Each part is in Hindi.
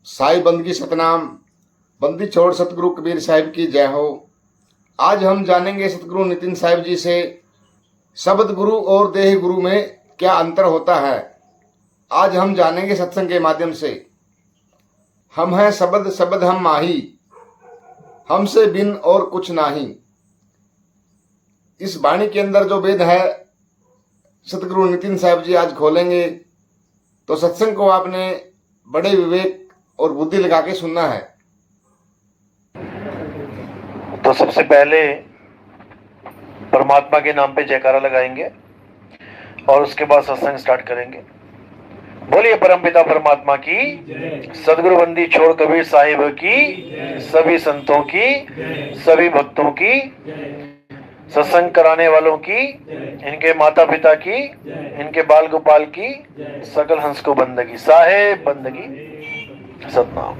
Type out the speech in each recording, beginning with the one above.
साई बंदगी सतनाम। बंदी छोड़ सतगुरु कबीर साहिब की जय हो। आज हम जानेंगे सतगुरु नितिन साहिब जी से शब्द गुरु और देह गुरु में क्या अंतर होता है। आज हम जानेंगे सत्संग के माध्यम से। हम हैं शब्द, शब्द हम माही, हमसे बिन और कुछ नाही। इस वाणी के अंदर जो वेद है सतगुरु नितिन साहिब जी आज खोलेंगे, तो सत्संग को आपने बड़े विवेक और बुद्धि लगा के सुनना है। तो सबसे पहले परमात्मा के नाम पे जयकारा लगाएंगे और उसके बाद सत्संग स्टार्ट करेंगे। बोलिए परमपिता परमात्मा की, सदगुरु बंदी छोड़ कबीर साहिब की, सभी संतों की, सभी भक्तों की, सत्संग कराने वालों की, इनके माता पिता की, इनके बाल गोपाल की, सकल हंस को बंदगी, साहेब बंदगी सतनाम।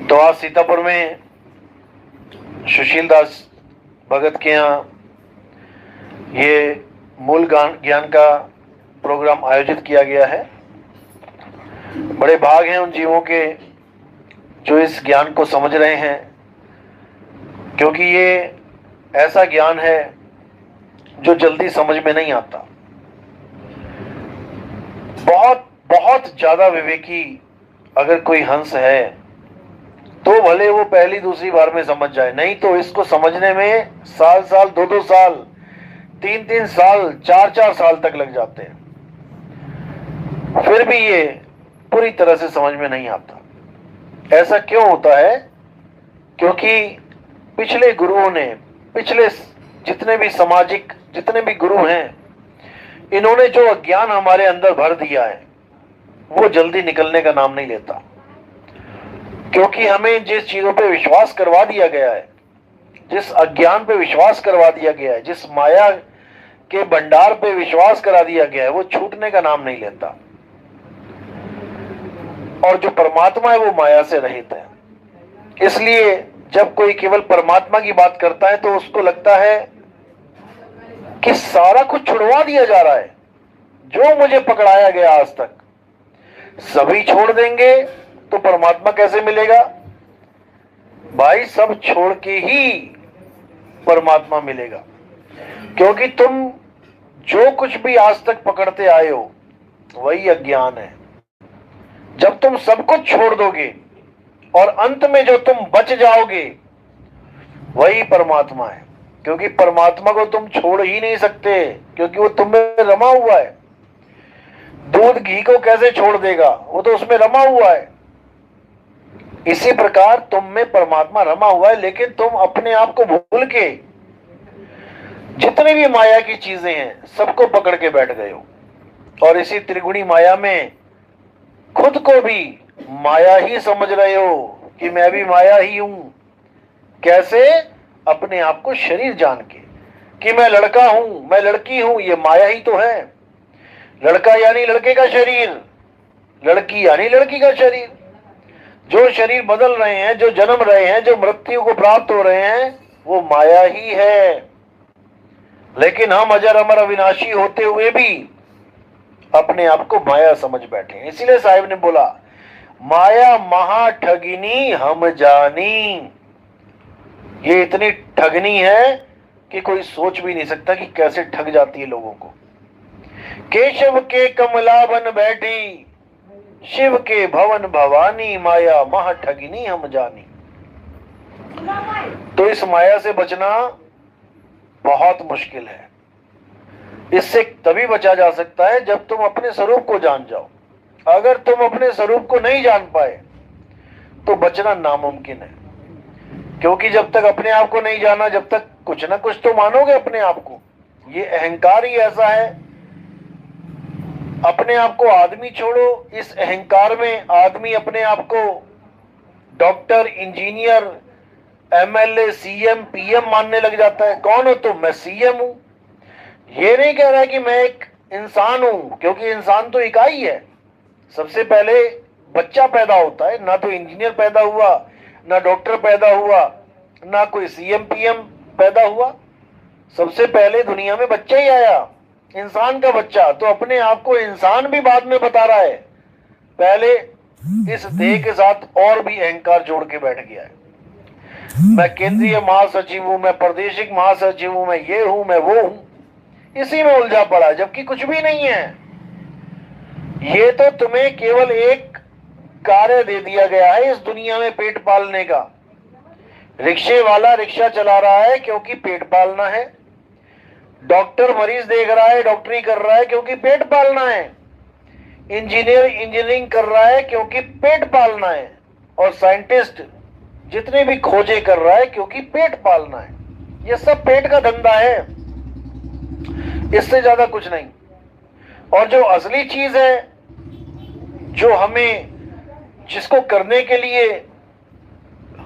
तो आज सीतापुर में सुशील दास भगत के यहाँ ये मूल ज्ञान का प्रोग्राम आयोजित किया गया है। बड़े भाग हैं उन जीवों के जो इस ज्ञान को समझ रहे हैं, क्योंकि ये ऐसा ज्ञान है जो जल्दी समझ में नहीं आता। बहुत बहुत ज्यादा विवेकी अगर कोई हंस है तो भले वो पहली दूसरी बार में समझ जाए, नहीं तो इसको समझने में साल साल, दो दो साल, तीन तीन साल, चार चार साल तक लग जाते हैं, फिर भी ये पूरी तरह से समझ में नहीं आता। ऐसा क्यों होता है? क्योंकि पिछले गुरुओं ने, पिछले जितने भी सामाजिक जितने भी गुरु हैं, इन्होंने जो अज्ञान हमारे अंदर भर दिया है वो जल्दी निकलने का नाम नहीं लेता। क्योंकि हमें जिस चीजों पे विश्वास करवा दिया गया है, जिस अज्ञान पे विश्वास करवा दिया गया है, जिस माया के भंडार पे विश्वास करा दिया गया है, वो छूटने का नाम नहीं लेता। और जो परमात्मा है वो माया से रहित है। इसलिए जब कोई केवल परमात्मा की बात करता है तो उसको लगता है कि सारा कुछ छुड़वा दिया जा रहा है, जो मुझे पकड़ाया गया आज तक सभी छोड़ देंगे तो परमात्मा कैसे मिलेगा? भाई सब छोड़ के ही परमात्मा मिलेगा। क्योंकि तुम जो कुछ भी आज तक पकड़ते आए हो वही अज्ञान है। जब तुम सब कुछ छोड़ दोगे और अंत में जो तुम बच जाओगे वही परमात्मा है। क्योंकि परमात्मा को तुम छोड़ ही नहीं सकते, क्योंकि वो तुम में रमा हुआ है। दूध घी को कैसे छोड़ देगा? वो तो उसमें रमा हुआ है। इसी प्रकार तुम में परमात्मा रमा हुआ है, लेकिन तुम अपने आप को भूल के जितनी भी माया की चीजें हैं सबको पकड़ के बैठ गए हो, और इसी त्रिगुणी माया में खुद को भी माया ही समझ रहे हो कि मैं भी माया ही हूं। कैसे? अपने आप को शरीर जान के कि मैं लड़का हूं, मैं लड़की हूं, ये माया ही तो है। लड़का यानी लड़के का शरीर, लड़की यानी लड़की का शरीर। जो शरीर बदल रहे हैं, जो जन्म रहे हैं, जो मृत्यु को प्राप्त हो रहे हैं, वो माया ही है। लेकिन हम अजर अमर अविनाशी होते हुए भी अपने आप को माया समझ बैठे हैं। इसीलिए साहिब ने बोला, माया महा ठगिनी हम जानी। ये इतनी ठगनी है कि कोई सोच भी नहीं सकता कि कैसे ठग जाती है लोगों को। केशव के कमला बन बैठी, शिव के भवन भवानी, माया महा ठगिनी हम जानी। तो इस माया से बचना बहुत मुश्किल है। इससे तभी बचा जा सकता है जब तुम अपने स्वरूप को जान जाओ। अगर तुम अपने स्वरूप को नहीं जान पाए तो बचना नामुमकिन है। क्योंकि जब तक अपने आप को नहीं जाना, जब तक कुछ ना कुछ तो मानोगे अपने आप को। ये अहंकार ही ऐसा है। अपने आप को आदमी छोड़ो, इस अहंकार में आदमी अपने आप को doctor, engineer, MLA, CM, PM मानने लग जाता है। कौन हो तुम? मैं सीएम हूं। ये नहीं कह रहा है कि मैं एक इंसान हूं, क्योंकि इंसान तो इकाई है। सबसे पहले बच्चा पैदा होता है, ना तो इंजीनियर पैदा हुआ, ना डॉक्टर पैदा हुआ, ना कोई सीएम पीएम पैदा हुआ। सबसे पहले दुनिया में बच्चा ही आया, इंसान का बच्चा। तो अपने आप को इंसान भी बाद में बता रहा है, पहले इस देह के साथ और भी अहंकार जोड़ के बैठ गया है। मैं केंद्रीय महासचिव हूं, मैं प्रादेशिक महासचिव हूं, मैं ये हूं, मैं वो हूं, इसी में उलझा पड़ा है, जबकि कुछ भी नहीं है। ये तो तुम्हें केवल एक कार्य दे दिया गया है इस दुनिया में पेट पालने का। रिक्शे वाला रिक्शा चला रहा है क्योंकि पेट पालना है। डॉक्टर मरीज देख रहा है, डॉक्टरी कर रहा है क्योंकि पेट पालना है। इंजीनियर इंजीनियरिंग कर रहा है क्योंकि पेट पालना है। और साइंटिस्ट जितने भी खोजे कर रहा है क्योंकि पेट पालना है। ये सब पेट का धंधा है, इससे ज्यादा कुछ नहीं। और जो असली चीज है, जो हमें, जिसको करने के लिए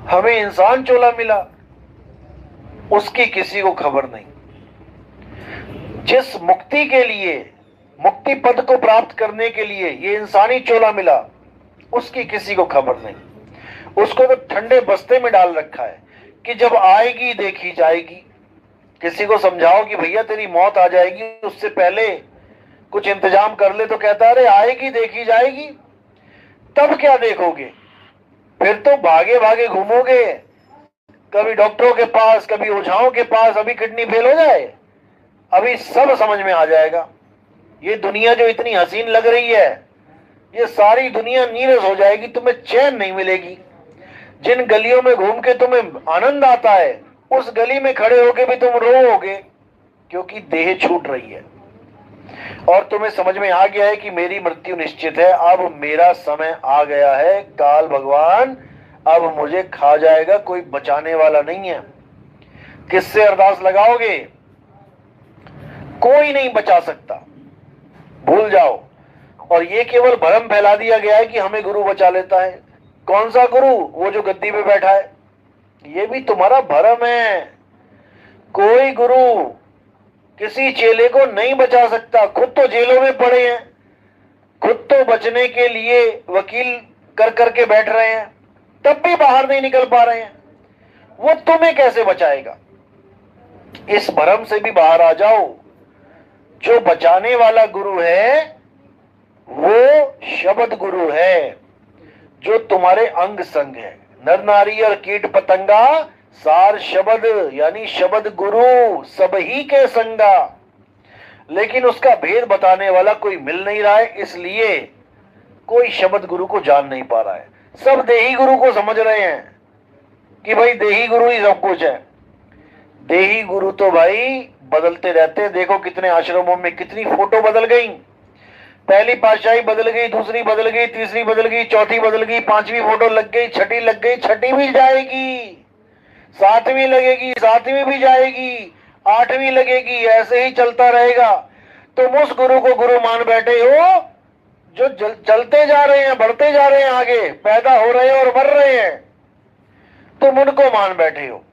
हमें इंसान चोला मिला, उसकी किसी को खबर नहीं। जिस मुक्ति के लिए, मुक्ति पद को प्राप्त करने के लिए ये इंसानी चोला मिला, उसकी किसी को खबर नहीं। उसको तो ठंडे बस्ते में डाल रखा है कि जब आएगी देखी जाएगी। किसी को समझाओ कि भैया तेरी मौत आ जाएगी, उससे पहले कुछ इंतजाम कर ले, तो कहता है अरे आएगी देखी जाएगी। तब क्या देखोगे? फिर तो भागे भागे घूमोगे, कभी डॉक्टरों के पास, कभी ओझाओं के पास। अभी किडनी फेल हो जाए, अभी सब समझ में आ जाएगा। ये दुनिया जो इतनी हसीन लग रही है, ये सारी दुनिया नीरस हो जाएगी, तुम्हें चैन नहीं मिलेगी। जिन गलियों में घूम के तुम्हें आनंद आता है, उस गली में खड़े होके भी तुम रोओगे, क्योंकि देह छूट रही है। और तुम्हें समझ में आ गया है कि मेरी मृत्यु निश्चित है, अब मेरा समय आ गया है, काल भगवान अब मुझे खा जाएगा, कोई बचाने वाला नहीं है। किससे अरदास लगाओगे? कोई नहीं बचा सकता, भूल जाओ। और ये केवल भ्रम फैला दिया गया है कि हमें गुरु बचा लेता है। कौन सा गुरु? वो जो गद्दी पे बैठा है। ये भी तुम्हारा भ्रम है। कोई गुरु किसी चेले को नहीं बचा सकता। खुद तो जेलों में पड़े हैं, खुद तो बचने के लिए वकील कर करके बैठ रहे हैं, तब भी बाहर नहीं निकल पा रहे हैं। वो तुम्हें कैसे बचाएगा? इस भ्रम से भी बाहर आ जाओ। जो बचाने वाला गुरु है वो शब्द गुरु है, जो तुम्हारे अंग संग है। नर नारी और कीट पतंगा सार शब्द, यानी शब्द गुरु सब ही के संगा। लेकिन उसका भेद बताने वाला कोई मिल नहीं रहा है, इसलिए कोई शब्द गुरु को जान नहीं पा रहा है। सब देही गुरु को समझ रहे हैं कि भाई देही गुरु ही सब कुछ है। देही गुरु तो भाई बदलते रहते हैं। देखो कितने आश्रमों में कितनी फोटो बदल गई। पहली पातशाही बदल गई, दूसरी बदल गई, तीसरी बदल गई, चौथी बदल गई, पांचवी फोटो लग गई, छठी लग गई, छठी भी जाएगी, सातवीं लगेगी, सातवीं भी जाएगी, आठवीं लगेगी, ऐसे ही चलता रहेगा। तुम उस गुरु को गुरु मान बैठे हो जो चलते जा रहे हैं, बढ़ते जा रहे हैं, आगे पैदा हो रहे हैं और मर रहे हैं। तुम उनको मान बैठे हो,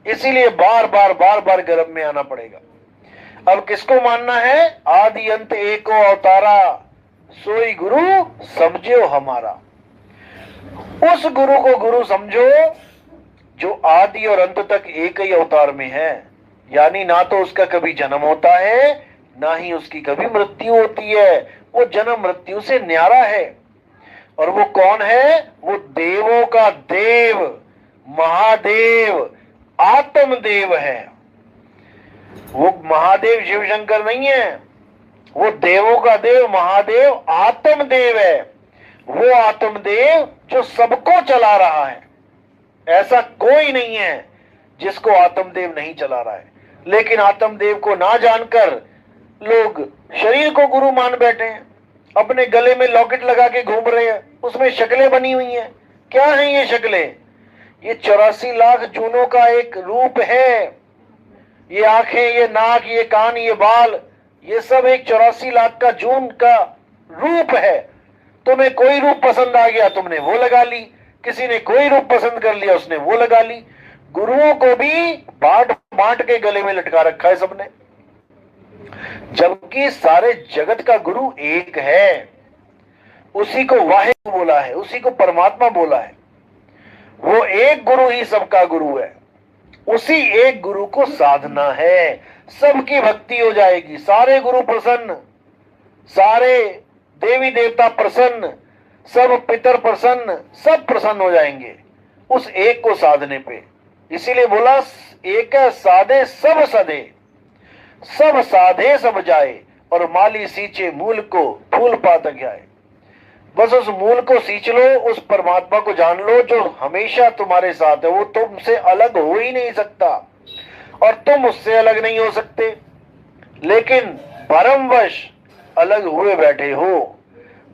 इसीलिए बार बार बार बार गर्भ में आना पड़ेगा। अब किसको मानना है? आदि अंत एको अवतारा, सोई गुरु समझो हमारा। उस गुरु को गुरु समझो जो आदि और अंत तक एक ही अवतार में है। यानी ना तो उसका कभी जन्म होता है, ना ही उसकी कभी मृत्यु होती है। वो जन्म मृत्यु से न्यारा है। और वो कौन है? वो देवों का देव, महादेव, आत्मदेव है। वो महादेव शिव शंकर नहीं है, वो देवों का देव, महादेव, आत्मदेव है। वो आत्मदेव जो सबको चला रहा है। ऐसा कोई नहीं है जिसको आत्मदेव नहीं चला रहा है। लेकिन आत्मदेव को ना जानकर लोग शरीर को गुरु मान बैठे हैं। अपने गले में लॉकेट लगा के घूम रहे हैं, उसमें शक्लें बनी हुई हैं। क्या हैं ये शक्लें? ये 84 लाख जूनों का एक रूप है। ये आंखें, ये नाक, ये कान, ये बाल, ये सब एक 84 लाख का जून का रूप है। तुम्हें कोई रूप पसंद आ गया, तुमने वो लगा ली। किसी ने कोई रूप पसंद कर लिया, उसने वो लगा ली। गुरुओं को भी बांट बांट के गले में लटका रखा है सबने, जबकि सारे जगत का गुरु एक है। उसी को वाहिद बोला है, उसी को परमात्मा बोला है। वो एक गुरु ही सबका गुरु है। उसी एक गुरु को साधना है, सबकी भक्ति हो जाएगी। सारे गुरु प्रसन्न, सारे देवी देवता प्रसन्न, सब पितर प्रसन्न, सब प्रसन्न हो जाएंगे उस एक को साधने पे। इसीलिए बोला एक साधे सब सधे, सब साधे सब जाए, और माली सींचे मूल को फूल पातक जाए। बस उस मूल को सींच लो, उस परमात्मा को जान लो जो हमेशा तुम्हारे साथ है। वो तुमसे अलग हो ही नहीं सकता और तुम उससे अलग नहीं हो सकते, लेकिन भरमवश अलग हुए बैठे हो।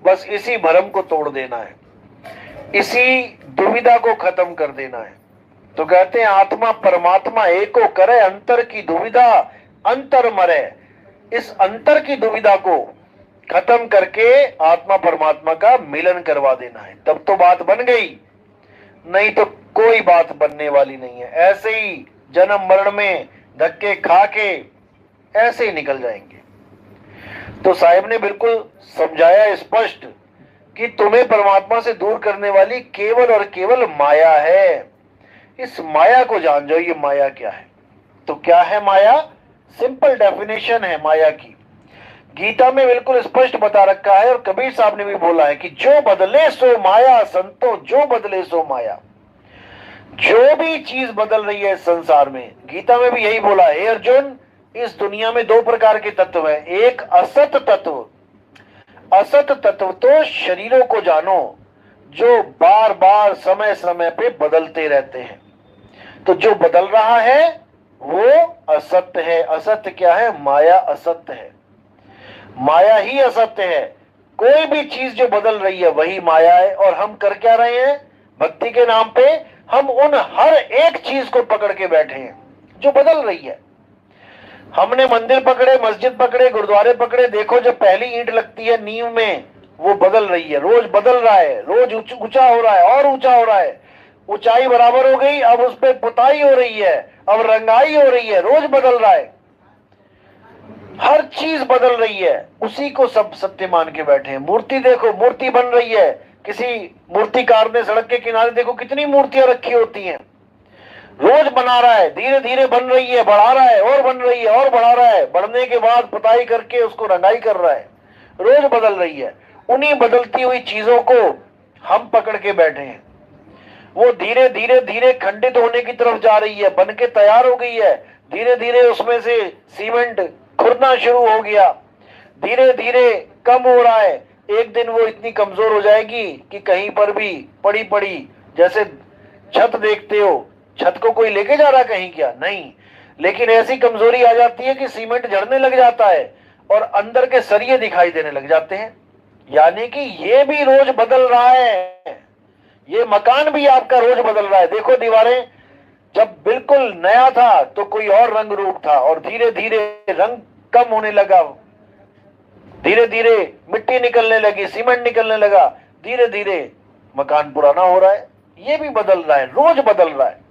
बस इसी भरम को तोड़ देना है, इसी दुविधा को खत्म कर देना है। तो कहते हैं आत्मा परमात्मा एको करे, अंतर की दुविधा अंतर मरे। इस अंतर की दुविधा को खत्म करके आत्मा परमात्मा का मिलन करवा देना है, तब तो बात बन गई, नहीं तो कोई बात बनने वाली नहीं है। ऐसे ही जन्म मरण में धक्के खा के ऐसे ही निकल जाएंगे। तो साहिब ने बिल्कुल समझाया स्पष्ट कि तुम्हें परमात्मा से दूर करने वाली केवल और केवल माया है। इस माया को जान जाओ, ये माया क्या है। तो क्या है माया? सिंपल डेफिनेशन है माया की, गीता में बिल्कुल स्पष्ट बता रखा है। और कबीर साहब ने भी बोला है कि जो बदले सो माया, संतो जो बदले सो माया। जो भी चीज बदल रही है संसार में, गीता में भी यही बोला है अर्जुन, इस दुनिया में दो प्रकार के तत्व है। एक असत तत्व, असत तत्व तो शरीरों को जानो जो बार बार समय समय पे बदलते रहते हैं। तो जो बदल रहा है वो असत्य है। असत्य क्या है? माया असत्य है, माया ही असत्य है। कोई भी चीज जो बदल रही है वही माया है। और हम कर क्या रहे हैं? भक्ति के नाम पे हम उन हर एक चीज को पकड़ के बैठे हैं जो बदल रही है। हमने मंदिर पकड़े, मस्जिद पकड़े, गुरुद्वारे पकड़े। देखो जब पहली ईंट लगती है नींव में, वो बदल रही है, रोज बदल रहा है, रोज ऊंचा हो रहा है और ऊंचा हो रहा है। ऊंचाई बराबर हो गई, अब उस पर पुताई हो रही है, अब रंगाई हो रही है, रोज बदल रहा है, हर चीज बदल रही है। उसी को सब सत्य मान के बैठे हैं। मूर्ति देखो, मूर्ति बन रही है, किसी मूर्तिकार ने सड़क के किनारे देखो कितनी मूर्तियां रखी होती हैं, रोज बना रहा है, धीरे धीरे बन रही है, बढ़ा रहा है और बन रही है और बढ़ा रहा है, बढ़ने के बाद पुताई करके उसको रंगाई कर रहा है, रोज बदल रही है। उन्हीं बदलती हुई चीजों को हम पकड़ के बैठे हैं। वो धीरे धीरे धीरे खंडित होने की तरफ जा रही है, बन के तैयार हो गई है, धीरे धीरे उसमें से सीमेंट खुरना शुरू हो गया, धीरे धीरे कम हो रहा है। एक दिन वो इतनी कमजोर हो जाएगी कि कहीं पर भी पड़ी पड़ी, जैसे छत देखते हो, छत को कोई लेके जा रहा कहीं क्या? नहीं, लेकिन ऐसी कमजोरी आ जाती है कि सीमेंट झड़ने लग जाता है और अंदर के सरिये दिखाई देने लग जाते हैं। यानी कि ये भी रोज बदल रहा है, ये मकान भी आपका रोज बदल रहा है। देखो दीवारें जब बिल्कुल नया था तो कोई और रंग रूप था, और धीरे धीरे रंग कम होने लगा, धीरे धीरे मिट्टी निकलने लगी, सीमेंट निकलने लगा, धीरे धीरे मकान पुराना हो रहा है। ये भी बदल रहा है, रोज बदल रहा है।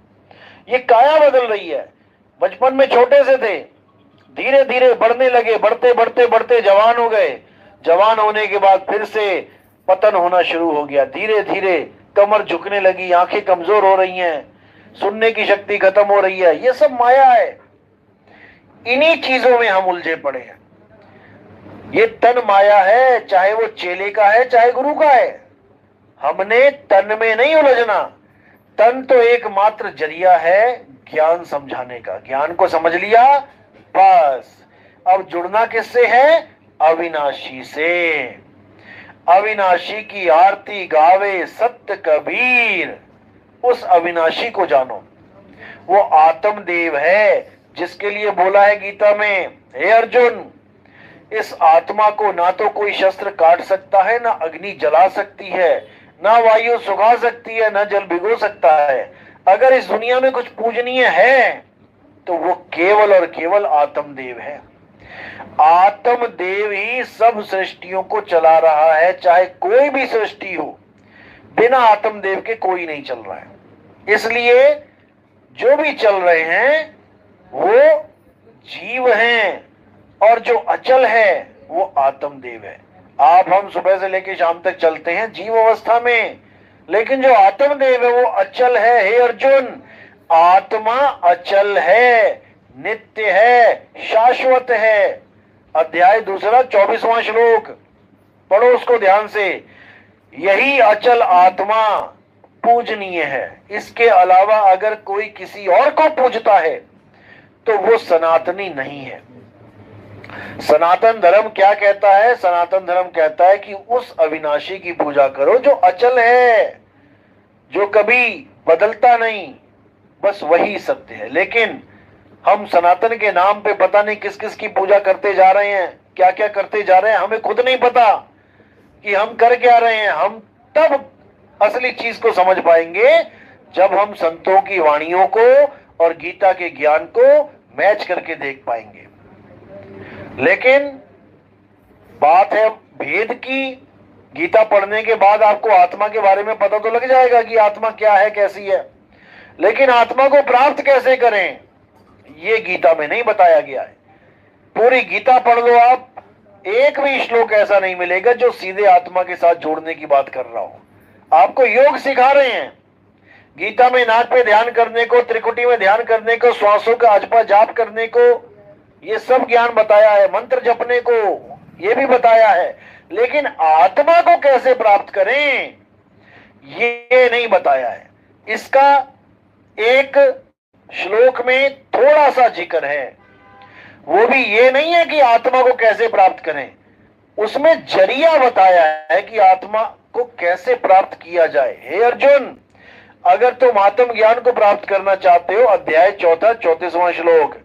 ये काया बदल रही है। बचपन में छोटे से थे, धीरे धीरे बढ़ने लगे, बढ़ते बढ़ते बढ़ते जवान हो गए, जवान होने के बाद फिर से पतन होना शुरू हो गया, धीरे धीरे कमर झुकने लगी, आंखें कमजोर हो रही हैं, सुनने की शक्ति खत्म हो रही है। ये सब माया है। इन्हीं चीजों में हम उलझे पड़े हैं। ये तन माया है, चाहे वो चेले का है चाहे गुरु का है। हमने तन में नहीं उलझना। तन तो एकमात्र जरिया है ज्ञान समझाने का। ज्ञान को समझ लिया बस, अब जुड़ना किससे है? अविनाशी से। अविनाशी की आरती गावे सत्य कबीर। उस अविनाशी को जानो, वो आत्मदेव है जिसके लिए बोला है गीता में, हे अर्जुन, इस आत्मा को ना तो कोई शस्त्र काट सकता है, ना अग्नि जला सकती है, ना वायु सुखा सकती है, ना जल भिगो सकता है। अगर इस दुनिया में कुछ पूजनीय है तो वो केवल और केवल आत्मदेव है। आत्मदेव ही सब सृष्टियों को चला रहा है, चाहे कोई भी सृष्टि हो, बिना आत्मदेव के कोई नहीं चल रहा है। इसलिए जो भी चल रहे हैं वो जीव हैं, और जो अचल है वो आत्मदेव है। आप हम सुबह से लेकर शाम तक चलते हैं जीव अवस्था में, लेकिन जो आत्मदेव है वो अचल है। हे अर्जुन, आत्मा अचल है, नित्य है, शाश्वत है। अध्याय 2 24वां श्लोक पढ़ो उसको ध्यान से। यही अचल आत्मा पूजनीय है। इसके अलावा अगर कोई किसी और को पूजता है तो वो सनातनी नहीं है। सनातन धर्म क्या कहता है? सनातन धर्म कहता है कि उस अविनाशी की पूजा करो जो अचल है, जो कभी बदलता नहीं, बस वही सत्य है। लेकिन हम सनातन के नाम पे पता नहीं किस किस की पूजा करते जा रहे हैं, क्या क्या करते जा रहे हैं, हमें खुद नहीं पता कि हम कर क्या रहे हैं। हम तब असली चीज को समझ पाएंगे जब हम संतों की वाणियों को और गीता के ज्ञान को मैच करके देख पाएंगे। लेकिन बात है भेद की। गीता पढ़ने के बाद आपको आत्मा के बारे में पता तो लग जाएगा कि आत्मा क्या है, कैसी है, लेकिन आत्मा को प्राप्त कैसे करें ये गीता में नहीं बताया गया है। पूरी गीता पढ़ लो आप, एक भी श्लोक ऐसा नहीं मिलेगा जो सीधे आत्मा के साथ जोड़ने की बात कर रहा हो। आपको योग सिखा रहे हैं गीता में, नाक पे ध्यान करने को, त्रिकुटी में ध्यान करने को, श्वासों का अजपा जाप करने को, ये सब ज्ञान बताया है। मंत्र जपने को ये भी बताया है, लेकिन आत्मा को कैसे प्राप्त करें ये नहीं बताया है। इसका एक श्लोक में थोड़ा सा जिक्र है, वो भी ये नहीं है कि आत्मा को कैसे प्राप्त करें, उसमें जरिया बताया है कि आत्मा को कैसे प्राप्त किया जाए। हे अर्जुन, अगर तुम आत्म ज्ञान को प्राप्त करना चाहते हो, अध्याय 4 34वां श्लोक,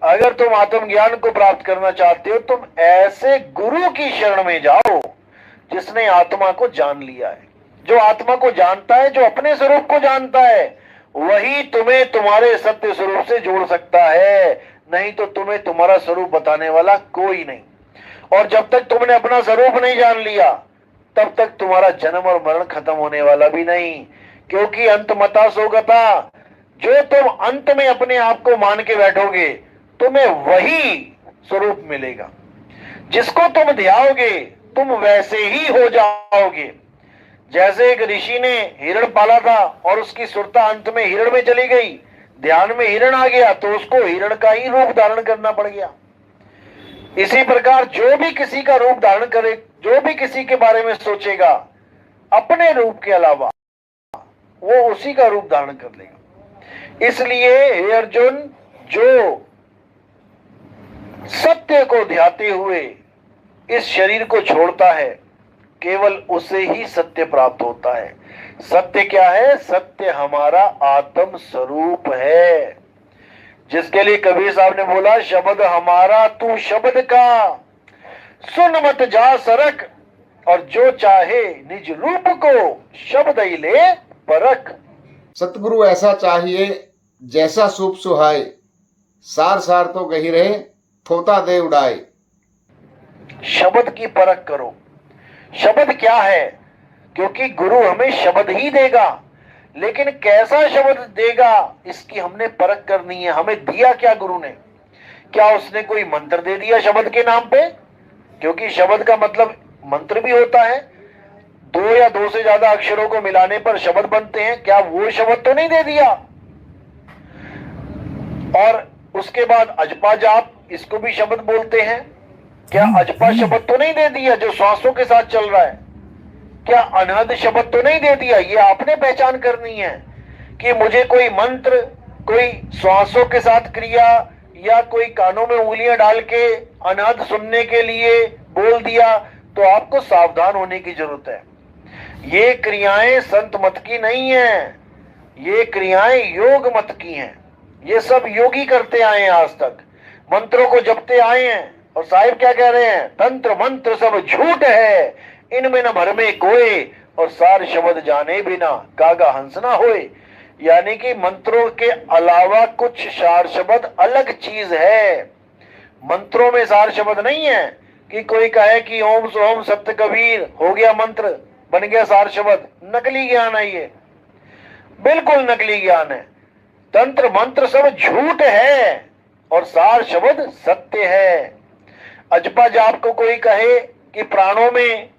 अगर तुम आत्म ज्ञान को प्राप्त करना चाहते हो तुम ऐसे गुरु की शरण में जाओ जिसने आत्मा को जान लिया है। जो आत्मा को जानता है, जो अपने स्वरूप को जानता है, वही तुम्हें तुम्हारे सत्य स्वरूप से जोड़ सकता है, नहीं तो तुम्हें तुम्हारा स्वरूप बताने वाला कोई नहीं। और जब तक तुमने अपना स्वरूप नहीं जान लिया तब तक तुम्हारा जन्म और मरण खत्म होने वाला भी नहीं, क्योंकि अंतमता सोगता, जो तुम अंत में अपने आप को मान के बैठोगे तुम्हें वही स्वरूप मिलेगा। जिसको तुम ध्याओगे तुम वैसे ही हो जाओगे। जैसे एक ऋषि ने हिरण पाला था और उसकी सुरता अंत में हिरण में चली गई, ध्यान में हिरण आ गया तो उसको हिरण का ही रूप धारण करना पड़ गया। इसी प्रकार जो भी किसी का रूप धारण करे, जो भी किसी के बारे में सोचेगा, अपने रूप के अलावा वो उसी का रूप धारण कर लेगा। इसलिए हे अर्जुन, जो सत्य को ध्याते हुए इस शरीर को छोड़ता है केवल उसे ही सत्य प्राप्त होता है। सत्य क्या है? सत्य हमारा आत्म स्वरूप है, जिसके लिए कबीर साहब ने बोला, शब्द हमारा तू शब्द का, सुन मत जा सरक, और जो चाहे निज रूप को शब्द ही ले परख। सतगुरु ऐसा चाहिए जैसा सूप सुहाए, सार सार तो कही रहे थोता दे उड़ाए। शब्द की परख करो। शब्द क्या है? क्योंकि गुरु हमें शब्द ही देगा, लेकिन कैसा शब्द देगा इसकी हमने परख करनी है। हमें दिया क्या गुरु ने? क्या उसने कोई मंत्र दे दिया शब्द के नाम पे? क्योंकि शब्द का मतलब मंत्र भी होता है, 2 या 2 से ज्यादा अक्षरों को मिलाने पर शब्द बनते हैं। क्या वो शब्द तो नहीं दे दिया? और उसके बाद अजपा जाप, इसको भी शब्द बोलते हैं। क्या अजपा शब्द तो नहीं दे दिया जो श्वासों के साथ चल रहा है? क्या अनहद शब्द तो नहीं दे दिया? ये आपने पहचान करनी है कि मुझे कोई मंत्र, कोई श्वासों के साथ क्रिया, या कोई कानों में उंगलियां डाल के अनहद सुनने के लिए बोल दिया, तो आपको सावधान होने की जरूरत है। ये क्रियाएं संत मत की नहीं है, ये क्रियाएं योग मत की हैं। ये सब योगी करते आए हैं आज तक, मंत्रों को जपते आए हैं। और साहिब क्या कह रहे हैं? तंत्र मंत्र सब झूठ है, इनमें न भरमे कोय, और सार शब्द जाने बिना कागा हंस ना होए। यानी कि मंत्रों के अलावा कुछ सार शब्द अलग चीज है। मंत्रों में सार शब्द नहीं है कि कोई कहे कि ओम सोम सत्य कबीर हो गया मंत्र, बन गया सार शब्द। नकली ज्ञान है ये, बिल्कुल नकली ज्ञान है। तंत्र मंत्र सब झूठ है और सार शब्द सत्य है। अजपा जाप को कोई कहे कि प्राणों में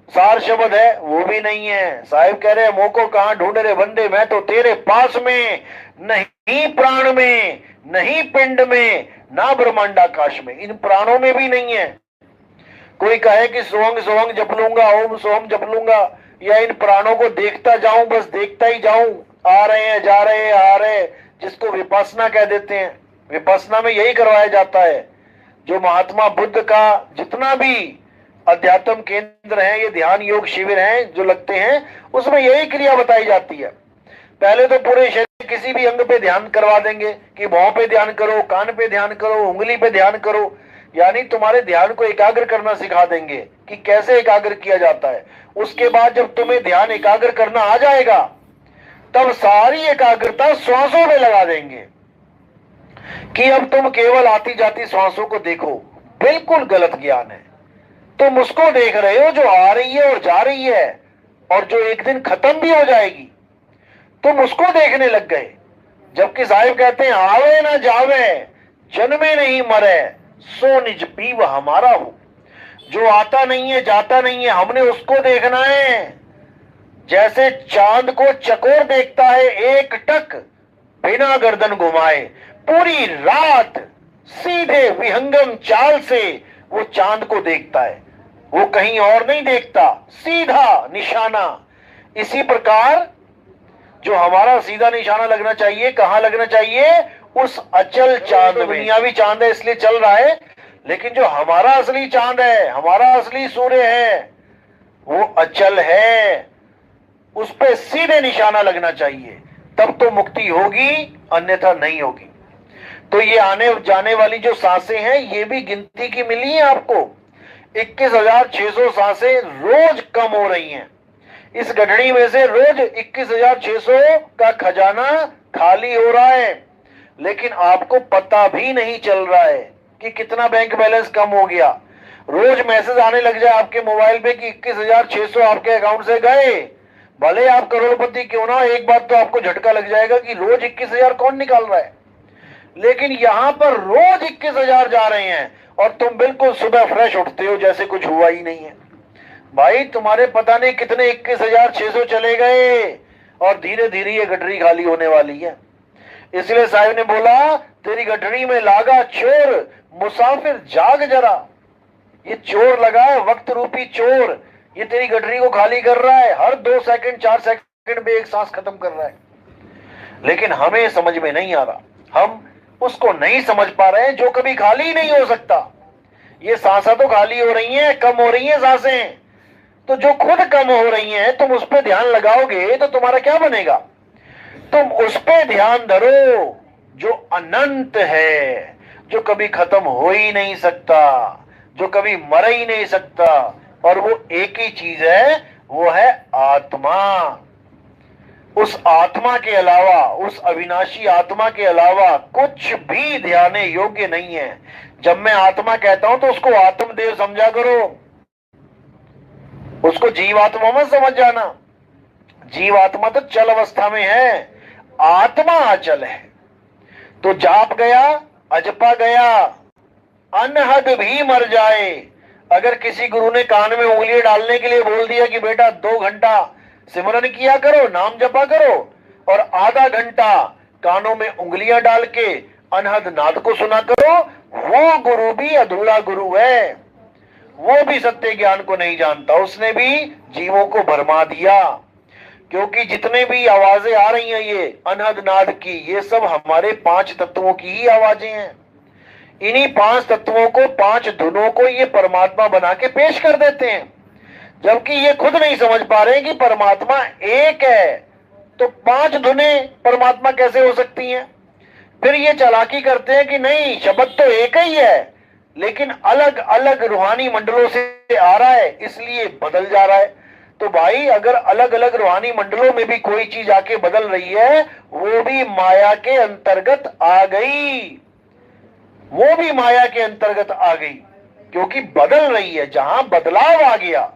सार शब्द है, वो भी नहीं है। साहिब कह रहे हैं, मोको कहां ढूंढ रहे बंदे, मैं तो तेरे पास में, नहीं प्राण में, नहीं पिंड में, ना ब्रह्मांडाकाश में। इन प्राणों में भी नहीं है। कोई कहे कि सोहंग सोहंग जप लूंगा, ओम सोहम जप लूंगा, या इन प्राणों को देखता जाऊं, बस देखता ही जाऊं, आ रहे हैं, जा रहे हैं, आ रहे हैं, जिसको विपश्यना कह देते हैं। विपश्यना में यही करवाया जाता है। जो महात्मा बुद्ध का जितना भी अध्यात्म केंद्र है, ये ध्यान योग शिविर हैं जो लगते हैं, उसमें यही क्रिया बताई जाती है। पहले तो पूरे शरीर किसी भी अंग पे ध्यान करवा देंगे कि भौं पे ध्यान करो, कान पे ध्यान करो, उंगली पे ध्यान करो, यानी तुम्हारे ध्यान को एकाग्र करना सिखा देंगे कि कैसे एकाग्र किया जाता है। उसके बाद जब तुम्हें ध्यान एकाग्र करना आ जाएगा, तब सारी एकाग्रता श्वासों में लगा देंगे कि अब तुम केवल आती जाती श्वासों को देखो। बिल्कुल गलत ज्ञान है। तुम उसको देख रहे हो जो आ रही है और जा रही है, और जो एक दिन खत्म भी हो जाएगी, तुम उसको देखने लग गए। जबकि साहिब कहते हैं, आवे ना जावे, जन्मे नहीं मरे, सो निज पीव हमारा हो। जो आता नहीं है, जाता नहीं है, हमने उसको देखना है। जैसे चांद को चकोर देखता है एक टक बिना गर्दन घुमाए, पूरी रात सीधे विहंगम चाल से वो चांद को देखता है, वो कहीं और नहीं देखता, सीधा निशाना। इसी प्रकार जो हमारा सीधा निशाना लगना चाहिए, कहां लगना चाहिए? उस अचल चांद में। दुनियावी चांद है इसलिए चल रहा है, लेकिन जो हमारा असली चांद है, हमारा असली सूर्य है, वो अचल है, उस पे सीधे निशाना लगना चाहिए, तब तो मुक्ति होगी, अन्यथा नहीं होगी। तो ये आने जाने वाली जो सांसें हैं, ये भी गिनती की मिली है आपको। 21,600 सांसें रोज कम हो रही हैं। इस गठड़ी में से रोज 21,600 का खजाना खाली हो रहा है, लेकिन आपको पता भी नहीं चल रहा है कि कितना बैंक बैलेंस कम हो गया। रोज मैसेज आने लग जाए आपके मोबाइल पे कि 21,600 आपके अकाउंट से गए। भले आप करोड़पति क्यों ना, एक बात तो आपको झटका लग जाएगा कि रोज 21,000 कौन निकाल रहा है। लेकिन यहां पर रोज 21,000 जा रहे हैं और तुम बिल्कुल सुबह फ्रेश उठते हो जैसे कुछ हुआ ही नहीं है। भाई तुम्हारे पता नहीं कितने 21,600 चले गए, और धीरे धीरे ये गठरी खाली होने वाली है। इसलिए साहिब ने बोला, तेरी गठरी में लागा चोर, मुसाफिर जाग जरा। ये चोर लगा है, वक्त रूपी चोर, ये तेरी गठरी को खाली कर रहा है। हर 2 सेकंड 4 सेकंड में एक सांस खत्म कर रहा है। लेकिन हमें समझ में नहीं आ रहा, हम उसको नहीं समझ पा रहे हैं जो कभी खाली नहीं हो सकता। ये सांसें तो खाली हो रही हैं, कम हो रही हैं सांसें, तो जो खुद कम हो रही हैं, तुम उस पर ध्यान लगाओगे तो तुम्हारा क्या बनेगा? तुम उस पे ध्यान धरो जो अनंत है, जो कभी खत्म हो ही नहीं सकता, जो कभी मर ही नहीं सकता, और वो एक ही चीज है, वो है आत्मा। उस आत्मा के अलावा, उस अविनाशी आत्मा के अलावा कुछ भी ध्यान योग्य नहीं है। जब मैं आत्मा कहता हूं तो उसको आत्मदेव समझा करो, उसको जीवात्मा मत समझ जाना। जीवात्मा तो चल अवस्था में है, आत्मा अचल है। तो जाप गया, अजपा गया, अनहद भी मर जाए। अगर किसी गुरु ने कान में उंगलियां डालने के लिए बोल दिया कि बेटा 2 घंटा सिमरन किया करो, नाम जपा करो, और आधा घंटा कानों में उंगलियां डाल के अनहद नाद को सुना करो, वो गुरु भी अधूरा गुरु है, वो भी सत्य ज्ञान को नहीं जानता, उसने भी जीवों को भरमा दिया। क्योंकि जितने भी आवाजें आ रही हैं ये अनहद नाद की, ये सब हमारे 5 तत्वों की ही आवाजें हैं। इन्हीं 5 तत्वों को, 5 धुनों को ये परमात्मा बना के पेश कर देते हैं, जबकि ये खुद नहीं समझ पा रहे कि परमात्मा एक है। तो 5 धुनें परमात्मा कैसे हो सकती हैं? फिर ये चालाकी करते हैं कि नहीं, शब्द तो एक ही है, लेकिन अलग अलग रूहानी मंडलों से आ रहा है, इसलिए बदल जा रहा है। तो भाई अगर अलग अलग रूहानी मंडलों में भी कोई चीज आके बदल रही है, वो भी माया के अंतर्गत आ गई, वो भी माया के अंतर्गत आ गई, क्योंकि बदल रही है। जहां बदलाव आ गया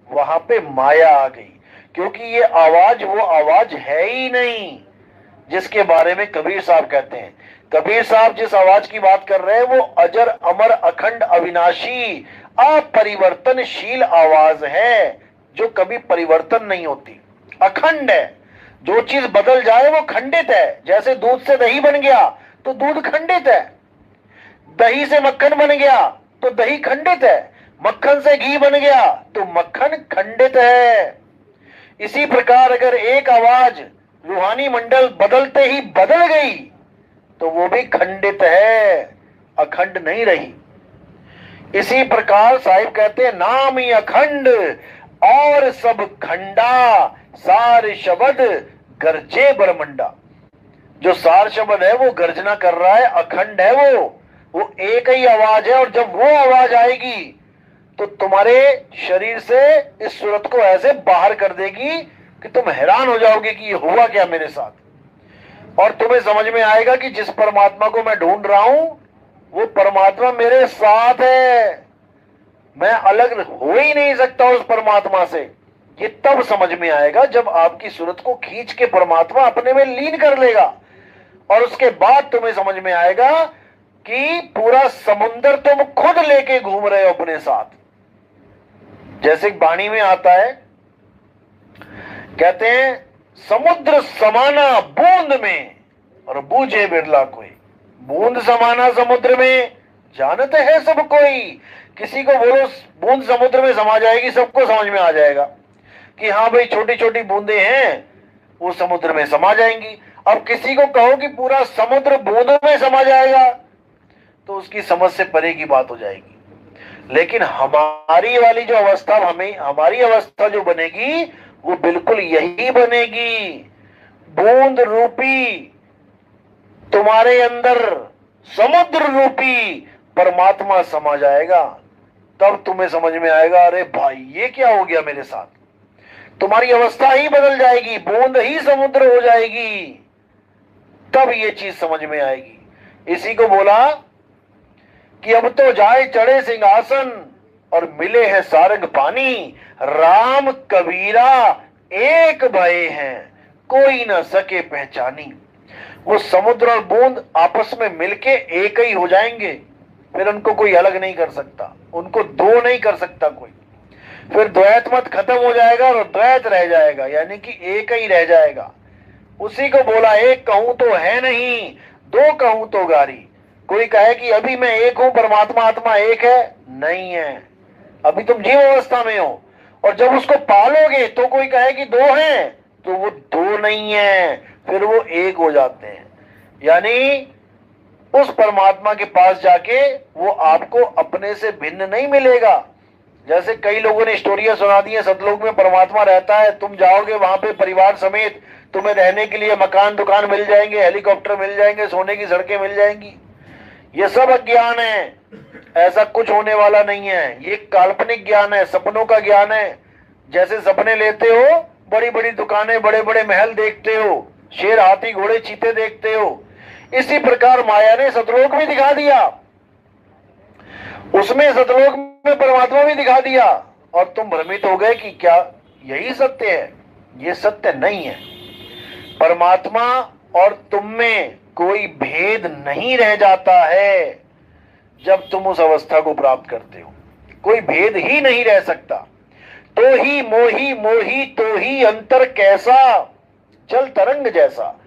वहां पे माया आ गई, क्योंकि ये आवाज वो आवाज है ही नहीं जिसके बारे में कबीर साहब कहते हैं। कबीर साहब जिस आवाज की बात कर रहे हैं वो अजर अमर अखंड अविनाशी अपरिवर्तनशील आवाज है, जो कभी परिवर्तन नहीं होती, अखंड है। जो चीज बदल जाए वो खंडित है। जैसे दूध से दही बन गया तो दूध खंडित है, दही से मक्खन बन गया तो दही खंडित है, मक्खन से घी बन गया तो मक्खन खंडित है। इसी प्रकार अगर एक आवाज रूहानी मंडल बदलते ही बदल गई तो वो भी खंडित है, अखंड नहीं रही। इसी प्रकार साहिब कहते हैं नाम ही अखंड और सब खंडा, सार शब्द गर्जे बरमंडा। जो सार शब्द है वो गर्जना कर रहा है, अखंड है वो एक ही आवाज है। और जब वो आवाज आएगी तो तुम्हारे शरीर से इस सूरत को ऐसे बाहर कर देगी कि तुम हैरान हो जाओगे कि ये हुआ क्या मेरे साथ। और तुम्हें समझ में आएगा कि जिस परमात्मा को मैं ढूंढ रहा हूं वो परमात्मा मेरे साथ है, मैं अलग हो ही नहीं सकता उस परमात्मा से। ये तब समझ में आएगा जब आपकी सूरत को खींच के परमात्मा अपने में लीन कर लेगा। और उसके बाद तुम्हें समझ में आएगा कि पूरा समुंदर तुम खुद लेके घूम रहे हो अपने साथ। जैसे वाणी में आता है, कहते हैं समुद्र समाना बूंद में और बूझे बिरला कोई। बूंद समाना समुद्र में जानते हैं सब कोई। किसी को बोलो बूंद समुद्र में समा जाएगी, सबको समझ में आ जाएगा कि हाँ भाई छोटी छोटी बूंदे हैं, वो समुद्र में समा जाएंगी। अब किसी को कहो कि पूरा समुद्र बूंद में समा जाएगा तो उसकी समझ से परे की बात हो जाएगी। लेकिन हमारी वाली जो अवस्था, हमारी अवस्था जो बनेगी वो बिल्कुल यही बनेगी। बूंद रूपी तुम्हारे अंदर समुद्र रूपी परमात्मा समा जाएगा। तब तुम्हें समझ में आएगा अरे भाई ये क्या हो गया मेरे साथ। तुम्हारी अवस्था ही बदल जाएगी, बूंद ही समुद्र हो जाएगी। तब ये चीज समझ में आएगी। इसी को बोला कि अब तो जाए चढ़े सिंहासन और मिले हैं सारंग पानी। राम कबीरा एक भये हैं, कोई न सके पहचानी। वो समुद्र और बूंद आपस में मिलके एक ही हो जाएंगे, फिर उनको कोई अलग नहीं कर सकता, उनको दो नहीं कर सकता कोई। फिर द्वैत मत खत्म हो जाएगा और द्वैत रह जाएगा, यानी कि एक ही रह जाएगा। उसी को बोला एक कहूं तो है नहीं, दो कहूं तो गारी। कोई कहे कि अभी मैं एक हूं, परमात्मा आत्मा एक है, नहीं है, अभी तुम जीव अवस्था में हो। और जब उसको पालोगे तो कोई कहे कि दो हैं, तो वो दो नहीं है, फिर वो एक हो जाते हैं। यानी उस परमात्मा के पास जाके वो आपको अपने से भिन्न नहीं मिलेगा। जैसे कई लोगों ने स्टोरियां सुना दी है, सतलोक में परमात्मा रहता है, तुम जाओगे वहां पे परिवार समेत, तुम्हें रहने के लिए मकान दुकान मिल जाएंगे, हेलीकॉप्टर मिल जाएंगे, सोने की सड़कें मिल जाएंगी। ये सब अज्ञान है, ऐसा कुछ होने वाला नहीं है। ये काल्पनिक ज्ञान है, सपनों का ज्ञान है। जैसे सपने लेते हो, बड़ी बड़ी दुकानें, बड़े बड़े महल देखते हो, शेर हाथी घोड़े चीते देखते हो, इसी प्रकार माया ने सतलोक भी दिखा दिया, उसमें सतलोक में परमात्मा भी दिखा दिया। और तुम भ्रमित हो गए कि क्या यही सत्य है? ये सत्य नहीं है। परमात्मा और तुम में कोई भेद नहीं रह जाता है जब तुम उस अवस्था को प्राप्त करते हो। कोई भेद ही नहीं रह सकता। तो ही मोही मोही तो ही अंतर कैसा, जल तरंग जैसा।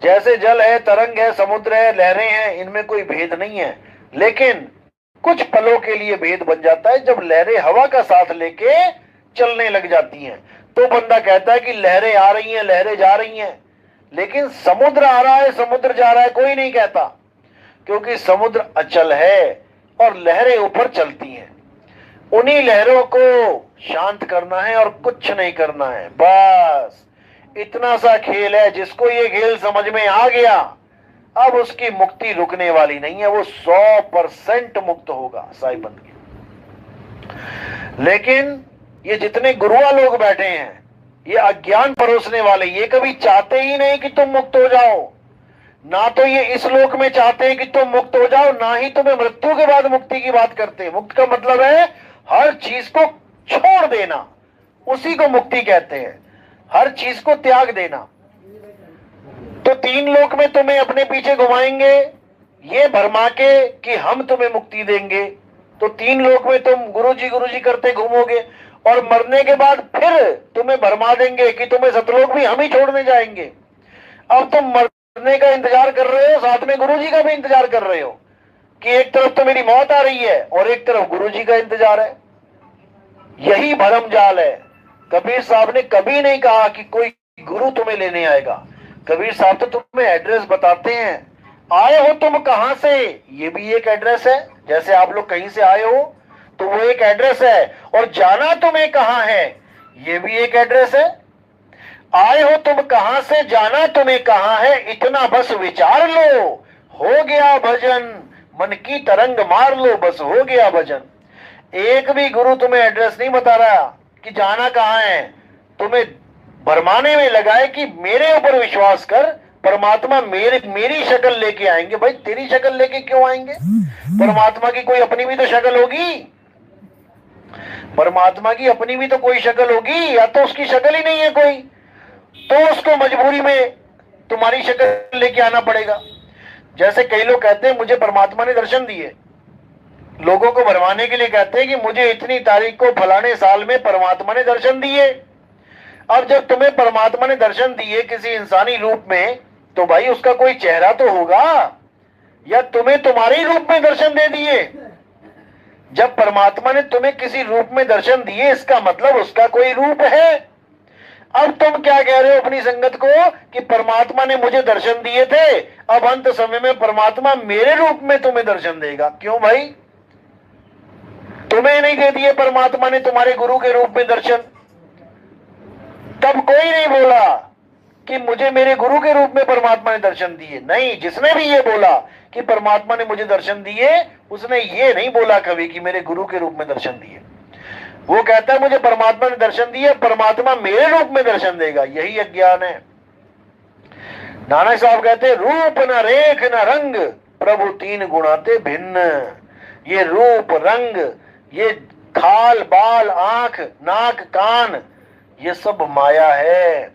जैसे जल है, तरंग है, समुद्र है, लहरें हैं, इनमें कोई भेद नहीं है। लेकिन कुछ पलों के लिए भेद बन जाता है जब लहरें हवा का साथ लेके चलने लग जाती हैं। तो बंदा कहता है कि लहरें आ रही हैं, लहरें जा रही हैं। लेकिन समुद्र आ रहा है, समुद्र जा रहा है, कोई नहीं कहता, क्योंकि समुद्र अचल है और लहरें ऊपर चलती हैं। उन्हीं लहरों को शांत करना है और कुछ नहीं करना है, बस इतना सा खेल है। जिसको ये खेल समझ में आ गया, अब उसकी मुक्ति रुकने वाली नहीं है, वो 100% मुक्त होगा साईं बंद के। लेकिन ये जितने गुरुआ लोग बैठे हैं, ये अज्ञान परोसने वाले, ये कभी चाहते ही नहीं कि तुम मुक्त हो जाओ। ना तो ये इस लोक में चाहते हैं कि तुम मुक्त हो जाओ, ना ही तुम्हें मृत्यु के बाद मुक्ति की बात करते हैं। मुक्त का मतलब है हर चीज को छोड़ देना, उसी को मुक्ति कहते हैं, हर चीज को त्याग देना। तो 3 लोक में तुम्हें अपने पीछे घुमाएंगे ये भरमा के कि हम तुम्हें मुक्ति देंगे, तो 3 लोक में तुम गुरुजी करते घूमोगे, और मरने के बाद फिर तुम्हें भरमा देंगे कि तुम्हें सतलोक भी हम ही छोड़ने जाएंगे। अब तुम मरने का इंतजार कर रहे हो, साथ में गुरुजी का भी इंतजार कर रहे हो कि एक तरफ तो मेरी मौत आ रही है और एक तरफ गुरुजी का इंतजार है। यही भरम जाल है। कबीर साहब ने कभी नहीं कहा कि कोई गुरु तुम्हें लेने आएगा। कबीर साहब तो तुम्हें एड्रेस बताते हैं। आए हो तुम कहां से, ये भी एक एड्रेस है। जैसे आप लोग कहीं से आए हो तो वो एक एड्रेस है, और जाना तुम्हें कहां है, ये भी एक एड्रेस है। आए हो तुम कहां से, जाना तुम्हें कहां है, इतना बस विचार लो, हो गया भजन, मन की तरंग मार लो, बस हो गया भजन। एक भी गुरु तुम्हें एड्रेस नहीं बता रहा कि जाना कहां है, तुम्हें भरमाने में लगाए कि मेरे ऊपर विश्वास कर, परमात्मा मेरी शक्ल लेके आएंगे। भाई तेरी शक्ल लेके क्यों आएंगे? परमात्मा की कोई अपनी भी तो शक्ल होगी, परमात्मा की अपनी भी तो कोई शक्ल होगी, या तो उसकी शक्ल ही नहीं है कोई, तो उसको मजबूरी में तुम्हारी शक्ल लेके आना पड़ेगा। जैसे कई लोग कहते हैं मुझे परमात्मा ने दर्शन दिए, लोगों को भरमाने के लिए कहते हैं कि मुझे इतनी तारीख को फलाने साल में परमात्मा ने दर्शन दिए। अब जब तुम्हें परमात्मा ने दर्शन दिए किसी इंसानी रूप में, तो भाई उसका कोई चेहरा तो होगा, या तुम्हें तुम्हारे रूप में दर्शन दे दिए? जब परमात्मा ने तुम्हें किसी रूप में दर्शन दिए, इसका मतलब उसका कोई रूप है। अब तुम क्या कह रहे हो अपनी संगत को कि परमात्मा ने मुझे दर्शन दिए थे, अब अंत समय में परमात्मा मेरे रूप में तुम्हें दर्शन देगा। क्यों भाई? तुम्हें नहीं दे दिए परमात्मा ने तुम्हारे गुरु के रूप में दर्शन, तब कोई नहीं बोला कि मुझे मेरे गुरु के रूप में परमात्मा ने दर्शन दिए। नहीं, जिसने भी ये बोला कि परमात्मा ने मुझे दर्शन दिए, उसने ये नहीं बोला कभी कि मेरे गुरु के रूप में दर्शन दिए। वो कहता है मुझे परमात्मा ने दर्शन दिया, परमात्मा मेरे रूप में दर्शन देगा। यही अज्ञान है। नानक साहब कहते हैं रूप न रेख न रंग, प्रभु तीन गुणाते भिन्न। ये रूप रंग, ये खाल बाल आंख नाक कान, ये सब माया है।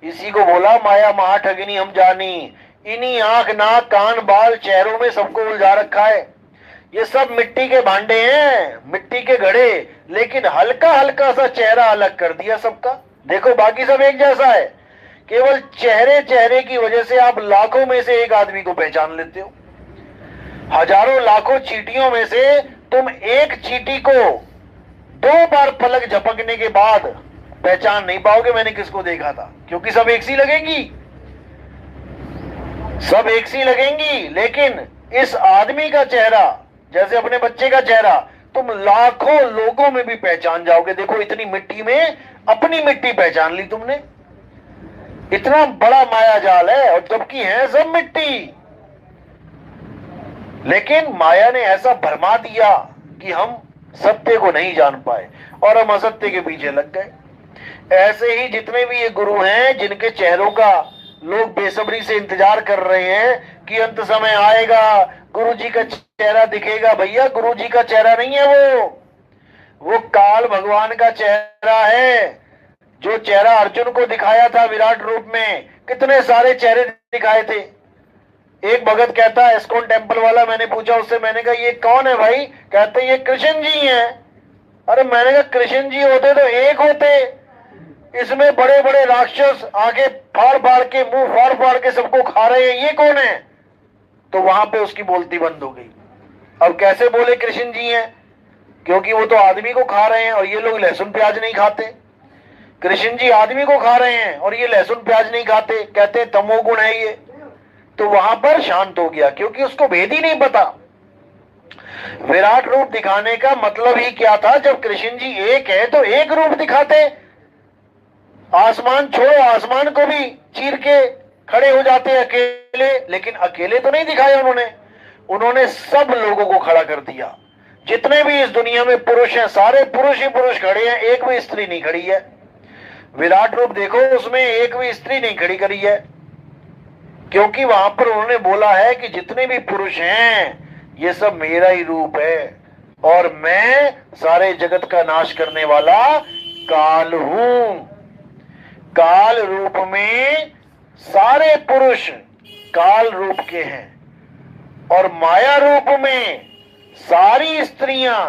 इसी को बोला माया महा ठगिनी हम जानी। इन्हीं आंख नाक कान बाल चेहरों में सबको उलझा रखा है। ये सब मिट्टी के भांडे हैं, मिट्टी के घड़े, लेकिन हल्का हल्का सा चेहरा अलग कर दिया सबका। देखो बाकी सब एक जैसा है, केवल चेहरे की वजह से आप लाखों में से एक आदमी को पहचान लेते हो। हजारों लाखों चींटियों में से तुम एक चींटी को 2 बार पलक झपकने के बाद पहचान नहीं पाओगे मैंने किसको देखा था, क्योंकि सब एक सी लगेंगी, सब एक सी लगेंगी। लेकिन इस आदमी का चेहरा, जैसे अपने बच्चे का चेहरा, तुम लाखों लोगों में भी पहचान जाओगे। देखो इतनी मिट्टी में अपनी मिट्टी पहचान ली तुमने। इतना बड़ा माया जाल है, और जबकि है सब मिट्टी। लेकिन माया ने ऐसा भरमा दिया कि हम सत्य को नहीं जान पाए और हम असत्य के पीछे लग गए। ऐसे ही जितने भी ये गुरु हैं जिनके चेहरों का लोग बेसब्री से इंतजार कर रहे हैं कि अंत समय आएगा, गुरु जी का चेहरा दिखेगा। भैया गुरु जी का चेहरा नहीं है वो काल भगवान का चेहरा है। जो चेहरा अर्जुन को दिखाया था विराट रूप में, कितने सारे चेहरे दिखाए थे। एक भगत कहता है इस्कॉन टेम्पल वाला, मैंने पूछा उससे, मैंने कहा ये कौन है भाई? कहते ये कृष्ण जी हैं। अरे मैंने कहा कृष्ण जी होते तो एक होते, इसमें बड़े बड़े राक्षस आगे फाड़ फाड़ के मुंह फाड़ फाड़ के सबको खा रहे हैं, ये कौन है? तो वहां पे उसकी बोलती बंद हो गई। अब कैसे बोले कृष्ण जी हैं? क्योंकि वो तो आदमी को खा रहे हैं और ये लोग लहसुन प्याज नहीं खाते। कृष्ण जी आदमी को खा रहे हैं और ये लहसुन प्याज नहीं खाते, कहते तमोगुण है ये। तो वहां पर शांत हो गया, क्योंकि उसको भेद ही नहीं पता। विराट रूप दिखाने का मतलब ही क्या था? जब कृष्ण जी एक है तो एक रूप दिखाते, आसमान छोड़ो, आसमान को भी चीर के खड़े हो जाते अकेले। लेकिन अकेले तो नहीं दिखाए उन्होंने सब लोगों को खड़ा कर दिया। जितने भी इस दुनिया में पुरुष हैं, सारे पुरुष ही पुरुष खड़े हैं, एक भी स्त्री नहीं खड़ी है। विराट रूप देखो, उसमें एक भी स्त्री नहीं खड़ी करी है, क्योंकि वहां पर उन्होंने बोला है कि जितने भी पुरुष हैं ये सब मेरा ही रूप है, और मैं सारे जगत का नाश करने वाला काल हूं। काल रूप में सारे पुरुष काल रूप के हैं, और माया रूप में सारी स्त्रियां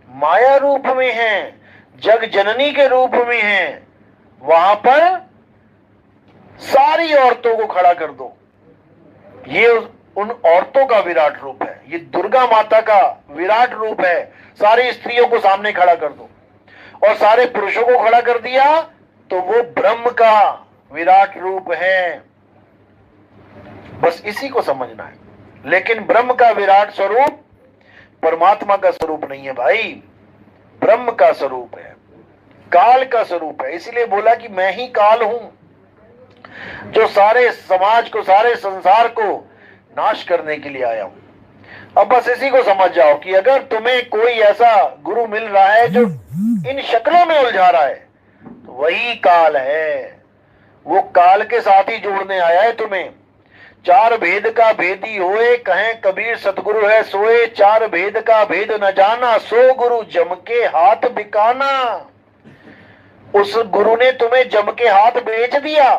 माया रूप में हैं, जग जननी के रूप में हैं। वहां पर सारी औरतों को खड़ा कर दो, ये उन औरतों का विराट रूप है। ये दुर्गा माता का विराट रूप है, सारी स्त्रियों को सामने खड़ा कर दो। और सारे पुरुषों को खड़ा कर दिया, तो वो ब्रह्म का विराट रूप है। बस इसी को समझना है। लेकिन ब्रह्म का विराट स्वरूप परमात्मा का स्वरूप नहीं है भाई, ब्रह्म का स्वरूप है, काल का स्वरूप है। इसीलिए बोला कि मैं ही काल हूं, जो सारे समाज को, सारे संसार को नाश करने के लिए आया हूं। अब बस इसी को समझ जाओ कि अगर तुम्हें कोई ऐसा गुरु मिल रहा है जो इन शक्लों में उलझा रहा है, तो वही काल है। वो काल के साथ ही जोड़ने आया है तुम्हें। चार भेद का भेदी होए, कहें कबीर सतगुरु है सोए। चार भेद का भेद न जाना, सो गुरु जम के हाथ बिकाना। उस गुरु ने तुम्हें जम के हाथ बेच दिया।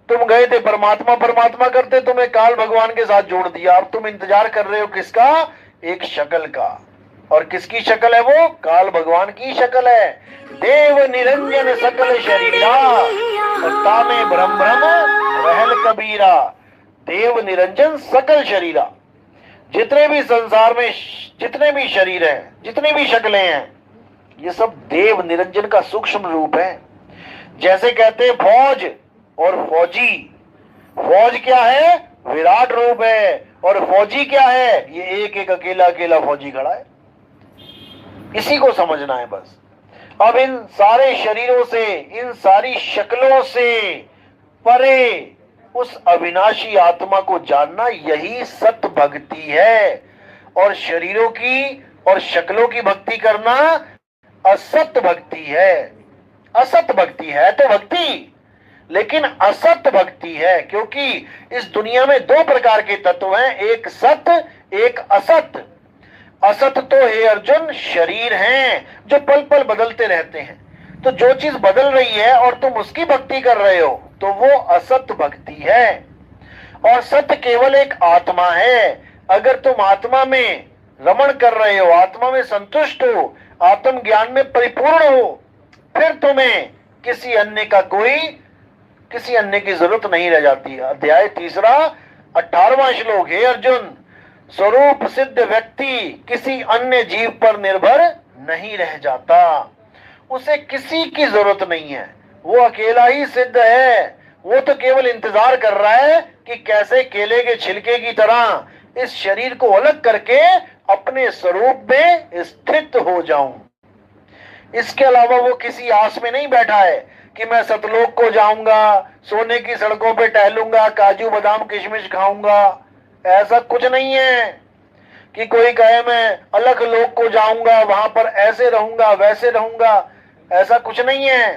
तुम गए थे परमात्मा परमात्मा करते, तुम्हें काल भगवान के साथ जोड़ दिया। अब तुम इंतजार कर रहे हो किसका? एक शक्ल का। और किसकी शक्ल है वो? काल भगवान की शक्ल है। देव निरंजन सकल शरीरा, तामे ब्रह्म ब्रह्म रहल कबीरा। देव निरंजन सकल शरीरा। जितने भी संसार में जितने भी शरीर हैं, जितनी भी शक्लें हैं, ये सब देव निरंजन का सूक्ष्म रूप है। जैसे कहते हैं फौज और फौजी। फौज क्या है? विराट रूप है। और फौजी क्या है? ये एक एक अकेला अकेला फौजी खड़ा है। इसी को समझना है बस। अब इन सारे शरीरों से, इन सारी शक्लों से परे उस अविनाशी आत्मा को जानना, यही सत भक्ति है। और शरीरों की और शक्लों की भक्ति करना असत भक्ति है। असत भक्ति है तो भक्ति, लेकिन असत भक्ति है। क्योंकि इस दुनिया में दो प्रकार के तत्व हैं, एक सत एक असत। असत तो हे अर्जुन शरीर हैं जो पल पल बदलते रहते हैं। तो जो चीज बदल रही है और तुम उसकी भक्ति कर रहे हो, तो वो असत भक्ति है। और सत्य केवल एक आत्मा है। अगर तुम आत्मा में रमण कर रहे हो, आत्मा में संतुष्ट हो, आत्म ज्ञान में परिपूर्ण हो, फिर तुम्हें किसी अन्य की जरूरत नहीं रह जाती। अध्याय 3 18वां श्लोक। हे अर्जुन, स्वरूप सिद्ध व्यक्ति किसी अन्य जीव पर निर्भर नहीं रह जाता। उसे किसी की जरूरत नहीं है, वो अकेला ही सिद्ध है। वो तो केवल इंतजार कर रहा है कि कैसे केले के छिलके की तरह इस शरीर को अलग करके अपने स्वरूप में स्थित हो जाऊं। इसके अलावा वो किसी आस में नहीं बैठा है कि मैं सतलोक को जाऊंगा, सोने की सड़कों पे टहलूंगा, काजू बादाम किशमिश खाऊंगा। ऐसा कुछ नहीं है कि कोई कहे मैं अलग लोक को जाऊंगा, वहां पर ऐसे रहूंगा वैसे रहूंगा। ऐसा कुछ नहीं है।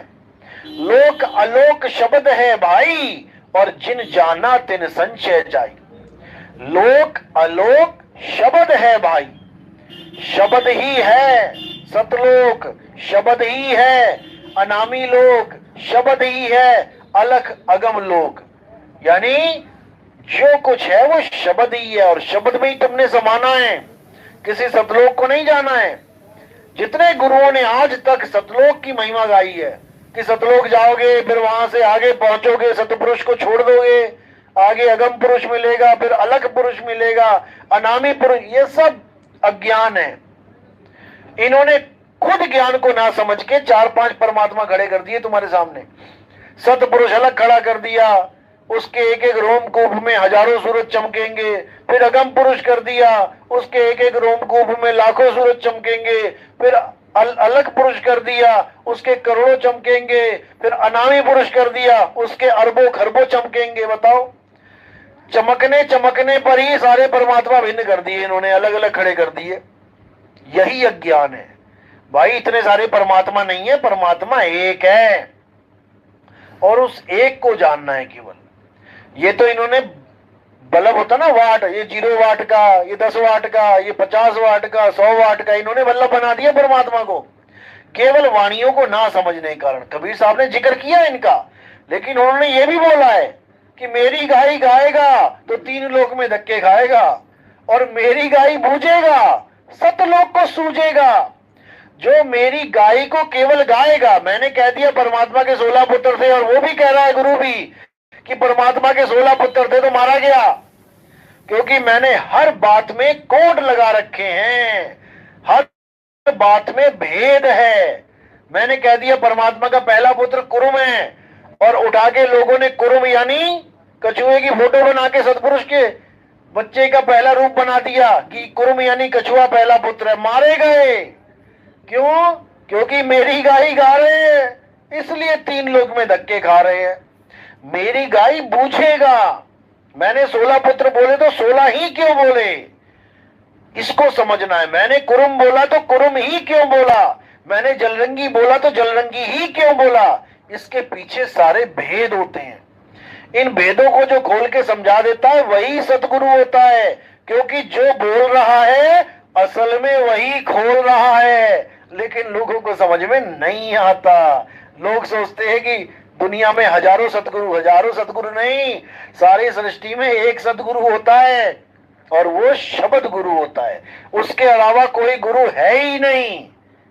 लोक अलोक शब्द है भाई, और जिन जाना तिन संशय जाई। लोक अलोक शब्द है भाई, शब्द ही है। सतलोक शब्द ही है, अनामी लोक शब्द ही है, अलख अगम लोक। यानी जो कुछ है वो शब्द ही है, और शब्द में ही तुमने समाना है। किसी सतलोक को नहीं जाना है। जितने गुरुओं ने आज तक सतलोक की महिमा गाई है कि सतलोक जाओगे, फिर वहां से आगे पहुंचोगे, सतपुरुष को छोड़ दोगे, आगे अगम पुरुष मिलेगा, फिर अलग पुरुष मिलेगा, अनामी पुरुष, ये सब अज्ञान है। इन्होंने खुद ज्ञान को ना समझ के 4-5 परमात्मा खड़े कर दिए तुम्हारे सामने। सतपुरुष अलग खड़ा कर दिया, उसके एक एक रोमकूप में हजारों सूरज चमकेंगे। फिर अगम पुरुष कर दिया, उसके एक एक रोमकूप में लाखों सूरज चमकेंगे। फिर अलग पुरुष कर दिया, उसके करोड़ों चमकेंगे। फिर अनामी पुरुष कर दिया, उसके अरबों खरबों चमकेंगे। बताओ, चमकने चमकने पर ही सारे परमात्मा भिन्न कर दिए इन्होंने, अलग अलग खड़े कर दिए। यही अज्ञान है भाई। इतने सारे परमात्मा नहीं है, परमात्मा एक है, और उस एक को जानना है केवल। ये तो इन्होंने बल्ब होता ना वाट, ये 0 वाट का, ये 10 वाट का, ये 50 वाट का, 100 वाट का, इन्होंने बल्ब बना दिया परमात्मा को, केवल वाणियों को ना समझने के कारण। कबीर साहब ने जिक्र किया इनका, लेकिन उन्होंने ये भी बोला है कि मेरी गाय गाएगा तो 3 लोक में धक्के खाएगा, और मेरी गाय बूझेगा सतलोक को सूझेगा। जो मेरी गाय को केवल गाएगा, मैंने कह दिया परमात्मा के 16 पुत्र थे, और वो भी कह रहा है गुरु भी कि परमात्मा के 16 पुत्र थे तो मारा गया, क्योंकि मैंने हर बात में कोड लगा रखे हैं, हर बात में भेद है। मैंने कह दिया परमात्मा का पहला पुत्र कुरुम है, और उठा के लोगों ने कुरुम यानी कछुए की फोटो बना के सतपुरुष के बच्चे का पहला रूप बना दिया कि कुरुम यानी कछुआ पहला पुत्र है। मारे गए। क्यों? क्योंकि मेरी गाय गा रहे हैं, इसलिए 3 लोक में धक्के खा रहे हैं। मेरी गाय बूझेगा। मैंने 16 पुत्र बोले तो 16 ही क्यों बोले, इसको समझना है। मैंने कुरुम बोला तो कुरुम ही क्यों बोला, मैंने जलरंगी बोला तो जलरंगी ही क्यों बोला। इसके पीछे सारे भेद होते हैं। इन भेदों को जो खोल के समझा देता है वही सतगुरु होता है, क्योंकि जो बोल रहा है असल में वही खोल रहा है, लेकिन लोगों को समझ में नहीं आता। लोग सोचते हैं कि दुनिया में हजारों सतगुरु नहीं, सारी सृष्टि में एक सतगुरु होता है और वो शब्द गुरु होता है। उसके अलावा कोई गुरु है ही नहीं।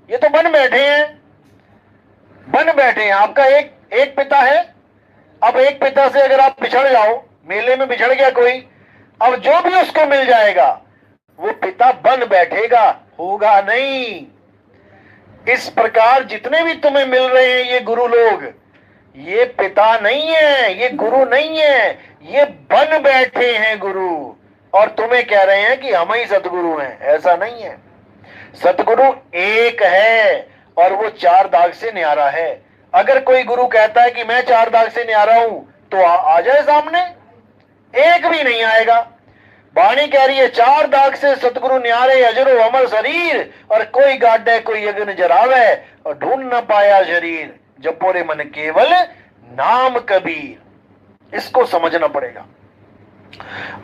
ये तो बन बैठे हैं। आपका एक पिता है। अब एक पिता से अगर आप बिछड़ जाओ, मेले में बिछड़ गया कोई, अब जो भी उसको मिल जाएगा वो पिता बन बैठेगा, होगा नहीं। इस प्रकार जितने भी तुम्हें मिल रहे हैं ये गुरु लोग, ये पिता नहीं है, ये गुरु नहीं है, ये बन बैठे हैं गुरु, और तुम्हें कह रहे हैं कि हम ही सतगुरु हैं। ऐसा नहीं है। सतगुरु एक है और वो 4 दाग से न्यारा है। अगर कोई गुरु कहता है कि मैं 4 दाग से न्यारा हूं तो आ जाए सामने, एक भी नहीं आएगा। वाणी कह रही है 4 दाग से सतगुरु न्यारे, अजरो अमर शरीर, और कोई गाड्डे कोई अग्नि जरावे और ढूंढ न पाया शरीर, जपोरे मन केवल नाम कबीर। इसको समझना पड़ेगा।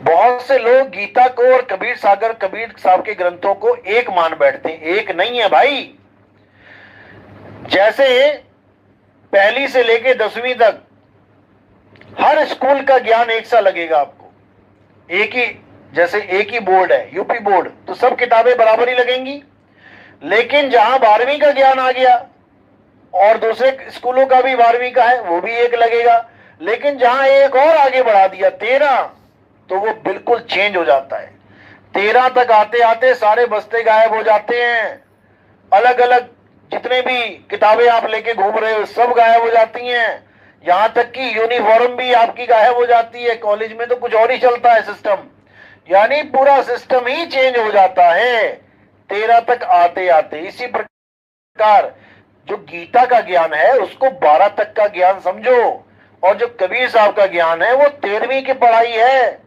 बहुत से लोग गीता को और कबीर साहब के ग्रंथों को एक मान बैठते हैं। एक नहीं है भाई। जैसे 1ली से लेके 10वीं तक हर स्कूल का ज्ञान एक सा लगेगा आपको। जैसे एक ही बोर्ड है, यूपी बोर्ड, तो सब किताबें बराबर ही लगेंगी। लेकिन जहां 12वीं का ज्ञान आ गया और दूसरे स्कूलों का भी 12वीं का है, वो भी एक लगेगा। लेकिन जहां एक और आगे बढ़ा दिया 13, तो वो बिल्कुल चेंज हो जाता है। 13 तक आते आते सारे बस्ते गायब हो जाते हैं। अलग अलग जितने भी किताबें आप लेके घूम रहे हो सब गायब हो जाती हैं। यहां तक कि यूनिफॉर्म भी आपकी गायब हो जाती है। कॉलेज में तो कुछ और ही चलता है सिस्टम, यानी पूरा सिस्टम ही चेंज हो जाता है 13 तक आते आते। इसी प्रकार जो गीता का ज्ञान है उसको 12 तक का ज्ञान समझो, और जो कबीर साहब का ज्ञान है वो 13वीं की पढ़ाई है,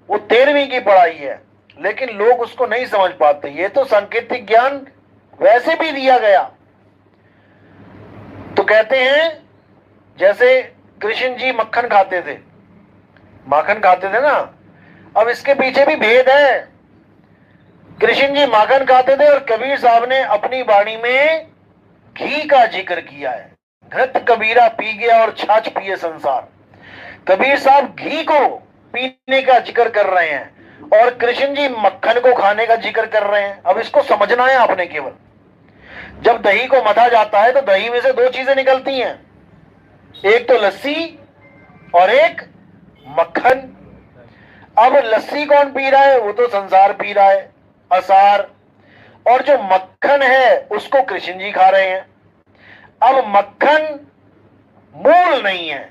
वो 13वीं की पढ़ाई है। लेकिन लोग उसको नहीं समझ पाते। ये तो सांकेतिक ज्ञान वैसे भी दिया गया। तो कहते हैं जैसे कृष्ण जी मक्खन खाते थे, माखन खाते थे ना। अब इसके पीछे भी भेद है। कृष्ण जी माखन खाते थे और कबीर साहब ने अपनी वाणी में घी का जिक्र किया है। घृत कबीरा पी गया और छाछ पिए संसार। कबीर साहब घी को पीने का जिक्र कर रहे हैं और कृष्ण जी मक्खन को खाने का जिक्र कर रहे हैं। अब इसको समझना है आपने। केवल जब दही को मथा जाता है तो दही में से 2 चीजें निकलती हैं, एक तो लस्सी और एक मक्खन। अब लस्सी कौन पी रहा है? वो तो संसार पी रहा है, असार। और जो मक्खन है उसको कृष्ण जी खा रहे हैं। अब मक्खन मूल नहीं है,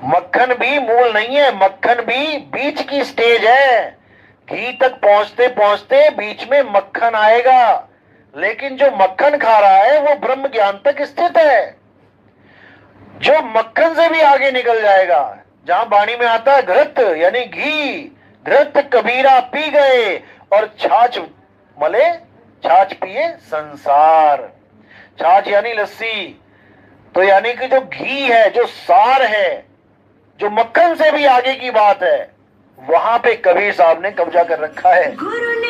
मक्खन भी मूल नहीं है, मक्खन भी बीच की स्टेज है। घी तक पहुंचते पहुंचते बीच में मक्खन आएगा, लेकिन जो मक्खन खा रहा है वो ब्रह्म ज्ञान तक स्थित है, जो मक्खन से भी आगे निकल जाएगा। जहां वाणी में आता है घृत यानी घी, घृत कबीरा पी गए और छाछ मले, छाछ पिए संसार। छाछ यानी लस्सी, तो यानी कि जो घी है, जो सार है, जो मक्खन से भी आगे की बात है, वहां पे कबीर साहब ने कब्जा कर रखा है।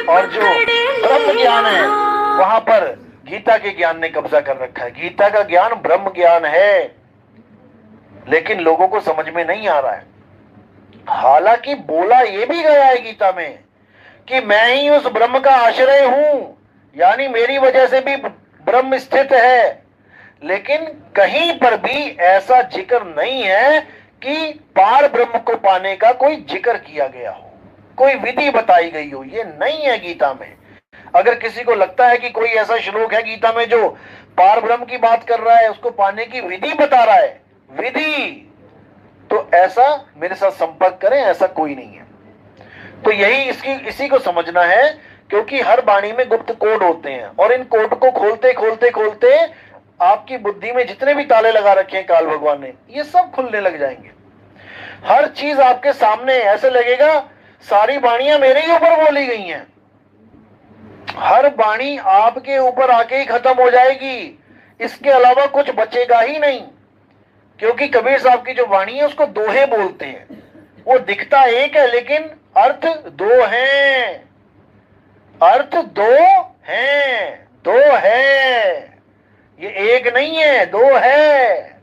और जो ब्रह्म ज्ञान है वहां पर गीता के ज्ञान ने कब्जा कर रखा है। गीता का ज्ञान ब्रह्म ज्ञान है, लेकिन लोगों को समझ में नहीं आ रहा है। हालांकि बोला ये भी गया है गीता में कि मैं ही उस ब्रह्म का आश्रय हूं, यानी मेरी वजह से भी ब्रह्म स्थित है। लेकिन कहीं पर भी ऐसा जिक्र नहीं है कि पार ब्रह्म को पाने का कोई जिक्र किया गया हो, कोई विधि बताई गई हो। ये नहीं है गीता में। अगर किसी को लगता है कि कोई ऐसा श्लोक है गीता में जो पार ब्रह्म की बात कर रहा है, उसको पाने की विधि बता रहा है, विधि, तो ऐसा मेरे साथ संपर्क करें, ऐसा कोई नहीं है। तो यही इसी को समझना है, क्योंकि हर वाणी में गुप्त कोड होते हैं और इन कोड को खोलते खोलते खोलते आपकी बुद्धि में जितने भी ताले लगा रखे हैं काल भगवान ने, ये सब खुलने लग जाएंगे। हर चीज आपके सामने, ऐसे लगेगा सारी वाणियां मेरे ही ऊपर बोली गई हैं। हर वाणी आपके ऊपर आके ही खत्म हो जाएगी, इसके अलावा कुछ बचेगा ही नहीं। क्योंकि कबीर साहब की जो वाणी है उसको दोहे बोलते हैं। वो दिखता एक है लेकिन अर्थ दो हैं, अर्थ दो हैं, दो है, ये एक नहीं है, दो है।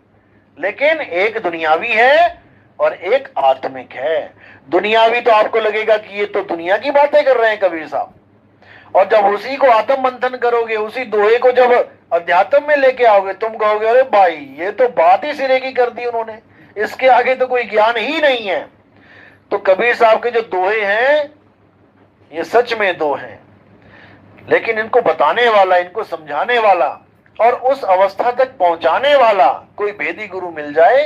लेकिन एक दुनियावी है और एक आत्मिक है। दुनियावी तो आपको लगेगा कि ये तो दुनिया की बातें कर रहे हैं कबीर साहब, और जब उसी को आत्म मंथन करोगे, उसी दोहे को जब अध्यात्म में लेके आओगे, तुम कहोगे अरे भाई ये तो बात ही सिरे की कर दी उन्होंने, इसके आगे तो कोई ज्ञान ही नहीं है। तो कबीर साहब के जो दोहे हैं ये सच में दो हैं, लेकिन इनको बताने वाला, इनको समझाने वाला और उस अवस्था तक पहुंचाने वाला कोई भेदी गुरु मिल जाए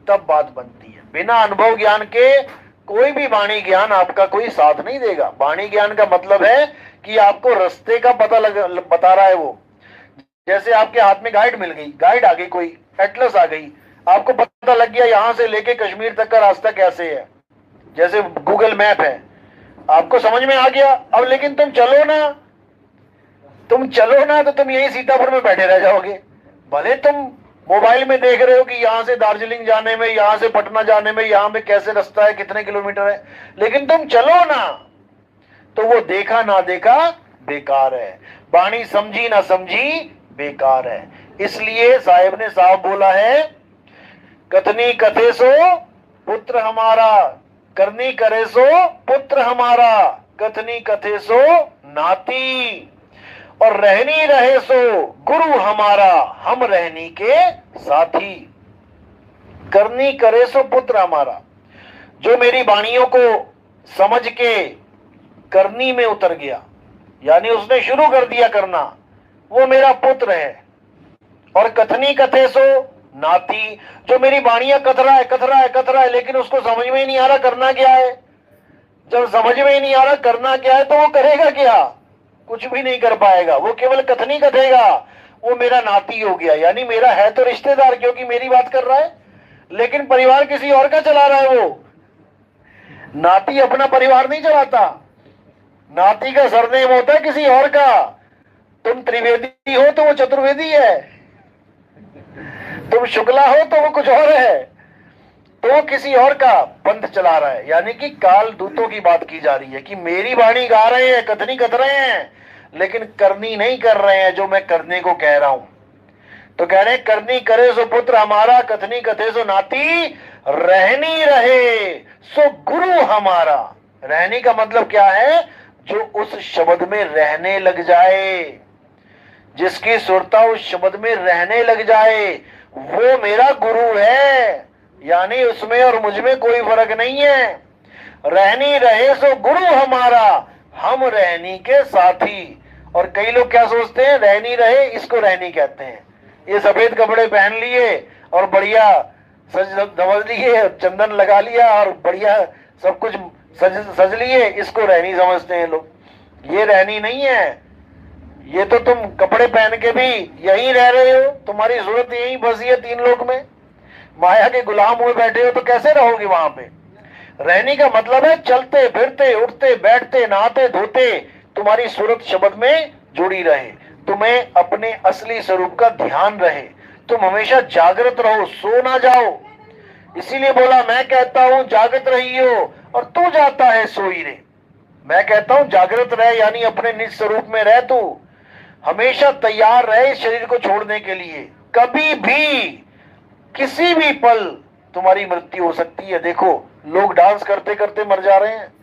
तब बात बनती है। बिना अनुभव ज्ञान के कोई भी वाणी ज्ञान आपका कोई साथ नहीं देगा। वाणी ज्ञान का मतलब है कि आपको रास्ते का पता बता रहा है वो। जैसे आपके हाथ में गाइड मिल गई, गाइड आ गई, कोई एटलस आ गई, आपको पता लग गया यहां से लेके कश्मीर तक का रास्ता कैसे है, जैसे गूगल मैप है, आपको समझ में आ गया। अब लेकिन तुम चलो ना तो तुम यही सीतापुर में बैठे रह जाओगे। भले तुम मोबाइल में देख रहे हो कि यहां से दार्जिलिंग जाने में, यहां से पटना जाने में, यहां पे कैसे रास्ता है, कितने किलोमीटर है, लेकिन तुम चलो ना तो वो देखा ना देखा बेकार है, वाणी समझी ना समझी बेकार है। इसलिए साहेब ने साफ बोला है, कथनी कथे सो पुत्र हमारा, करनी करे सो पुत्र हमारा, कथनी कथे सो नाती, और रहनी रहे सो गुरु हमारा, हम रहनी के साथी। करनी करे सो पुत्र हमारा, जो मेरी वाणियों को समझ के करनी में उतर गया, यानी उसने शुरू कर दिया करना, वो मेरा पुत्र है। और कथनी कथे सो नाती, जो मेरी वाणियां कथ रहा है लेकिन उसको समझ में ही नहीं आ रहा करना क्या है। जब समझ में ही नहीं आ रहा करना क्या है तो वो करेगा क्या, कुछ भी नहीं कर पाएगा, वो केवल कथनी कथेगा। वो मेरा नाती हो गया, यानी मेरा है तो रिश्तेदार, क्योंकि मेरी बात कर रहा है, लेकिन परिवार किसी और का चला रहा है। वो नाती अपना परिवार नहीं चलाता, नाती का सरनेम होता है किसी और का। तुम त्रिवेदी हो तो वो चतुर्वेदी है, तुम शुक्ला हो तो वो कुछ और है, तो वो किसी और का पंथ चला रहा है। यानी कि काल दूतों की बात की जा रही है कि मेरी वाणी गा रहे हैं, कथनी कथ रहे हैं, लेकिन करनी नहीं कर रहे हैं जो मैं करने को कह रहा हूं। तो कह रहे हैं करनी करे सो पुत्र हमारा, कथनी कथे सो नाती, रहनी रहे सो गुरु हमारा। रहने का मतलब क्या है, जो उस शब्द में रहने लग जाए, जिसकी सुरता उस शब्द में रहने लग जाए, वो मेरा गुरु है। यानी उसमें और मुझ में कोई फर्क नहीं है। रहनी रहे सो गुरु हमारा, हम रहनी के साथी। और कई लोग क्या सोचते हैं, रहनी रहे इसको रहनी कहते हैं। ये सफेद कपड़े पहन लिए और बढ़िया सज लिए, चंदन लगा लिया और बढ़िया सब कुछ सज लिए, इसको रहनी समझते हैं लोग। ये रहनी नहीं है, ये तो तुम कपड़े पहन के भी यहीं रह रहे हो, तुम्हारी जरूरत यहीं बसी है तीन लोक में। माया के गुलाम हुए बैठे हो तो कैसे रहोगे वहां पे। रहने का मतलब है चलते फिरते उठते बैठते नहाते धोते तुम्हारी सूरत शब्द में जुड़ी रहे, तुम्हें अपने असली स्वरूप का ध्यान रहे, तुम हमेशा जागृत रहो, सो ना जाओ। इसीलिए बोला मैं कहता हूं जागृत रही हो और तू जाता है सोई रे। मैं कहता हूं जागृत रह, यानी अपने निज स्वरूप में रह, तू हमेशा तैयार रहे इस शरीर को छोड़ने के लिए। कभी भी किसी भी पल तुम्हारी मृत्यु हो सकती है। देखो लोग डांस करते करते मर जा रहे हैं,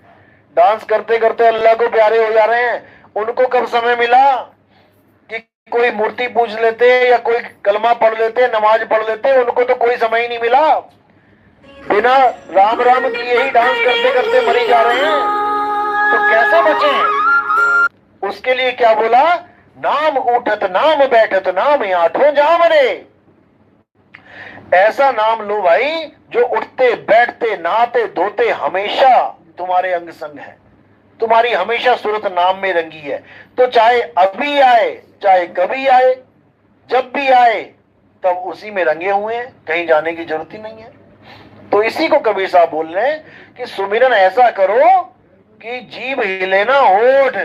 डांस करते करते अल्लाह को प्यारे हो जा रहे हैं। उनको कब समय मिला कि कोई मूर्ति पूज लेते या कोई कलमा पढ़ लेते, नमाज पढ़ लेते, उनको तो कोई समय ही नहीं मिला। बिना राम राम किए ही डांस करते करते मरी जा रहे हैं, तो कैसे बचे? उसके लिए क्या बोला? नाम उठत नाम बैठत नाम आठों जाम रे। ऐसा नाम लो भाई जो उठते बैठते नहाते धोते हमेशा तुम्हारे अंग संग है, तुम्हारी हमेशा सूरत नाम में रंगी है। तो चाहे अभी आए चाहे कभी आए, जब भी आए तब उसी में रंगे हुए हैं, कहीं जाने की जरूरत ही नहीं है। तो इसी को कबीर साहब बोल रहे हैं कि सुमिरन ऐसा करो कि जीभ हिले ना होठ,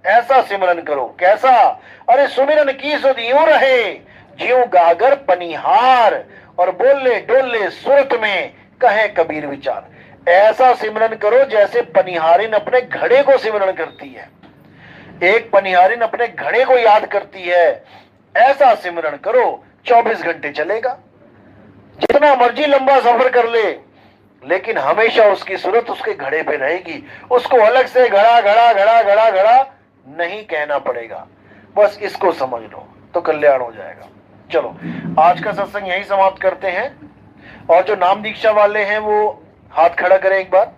ऐसा सिमरन करो। कैसा? अरे सुमिरन की सुध यूं रहे ज्यों गागर पनिहार, और बोले डोले सुरत में कहे कबीर विचार। ऐसा सिमरन करो जैसे पनिहारिन अपने घड़े को सिमरन करती है, एक पनिहारिन अपने घड़े को याद करती है। ऐसा सिमरन करो, 24 घंटे चलेगा, जितना मर्जी लंबा सफर कर ले, लेकिन हमेशा उसकी सूरत उसके घड़े पे रहेगी। उसको अलग से घड़ा घड़ा घड़ा घड़ा घड़ा नहीं कहना पड़ेगा। बस इसको समझ लो तो कल्याण हो जाएगा। चलो आज का सत्संग यही समाप्त करते हैं। और जो नाम दीक्षा वाले हैं वो हाथ खड़ा करें एक बार।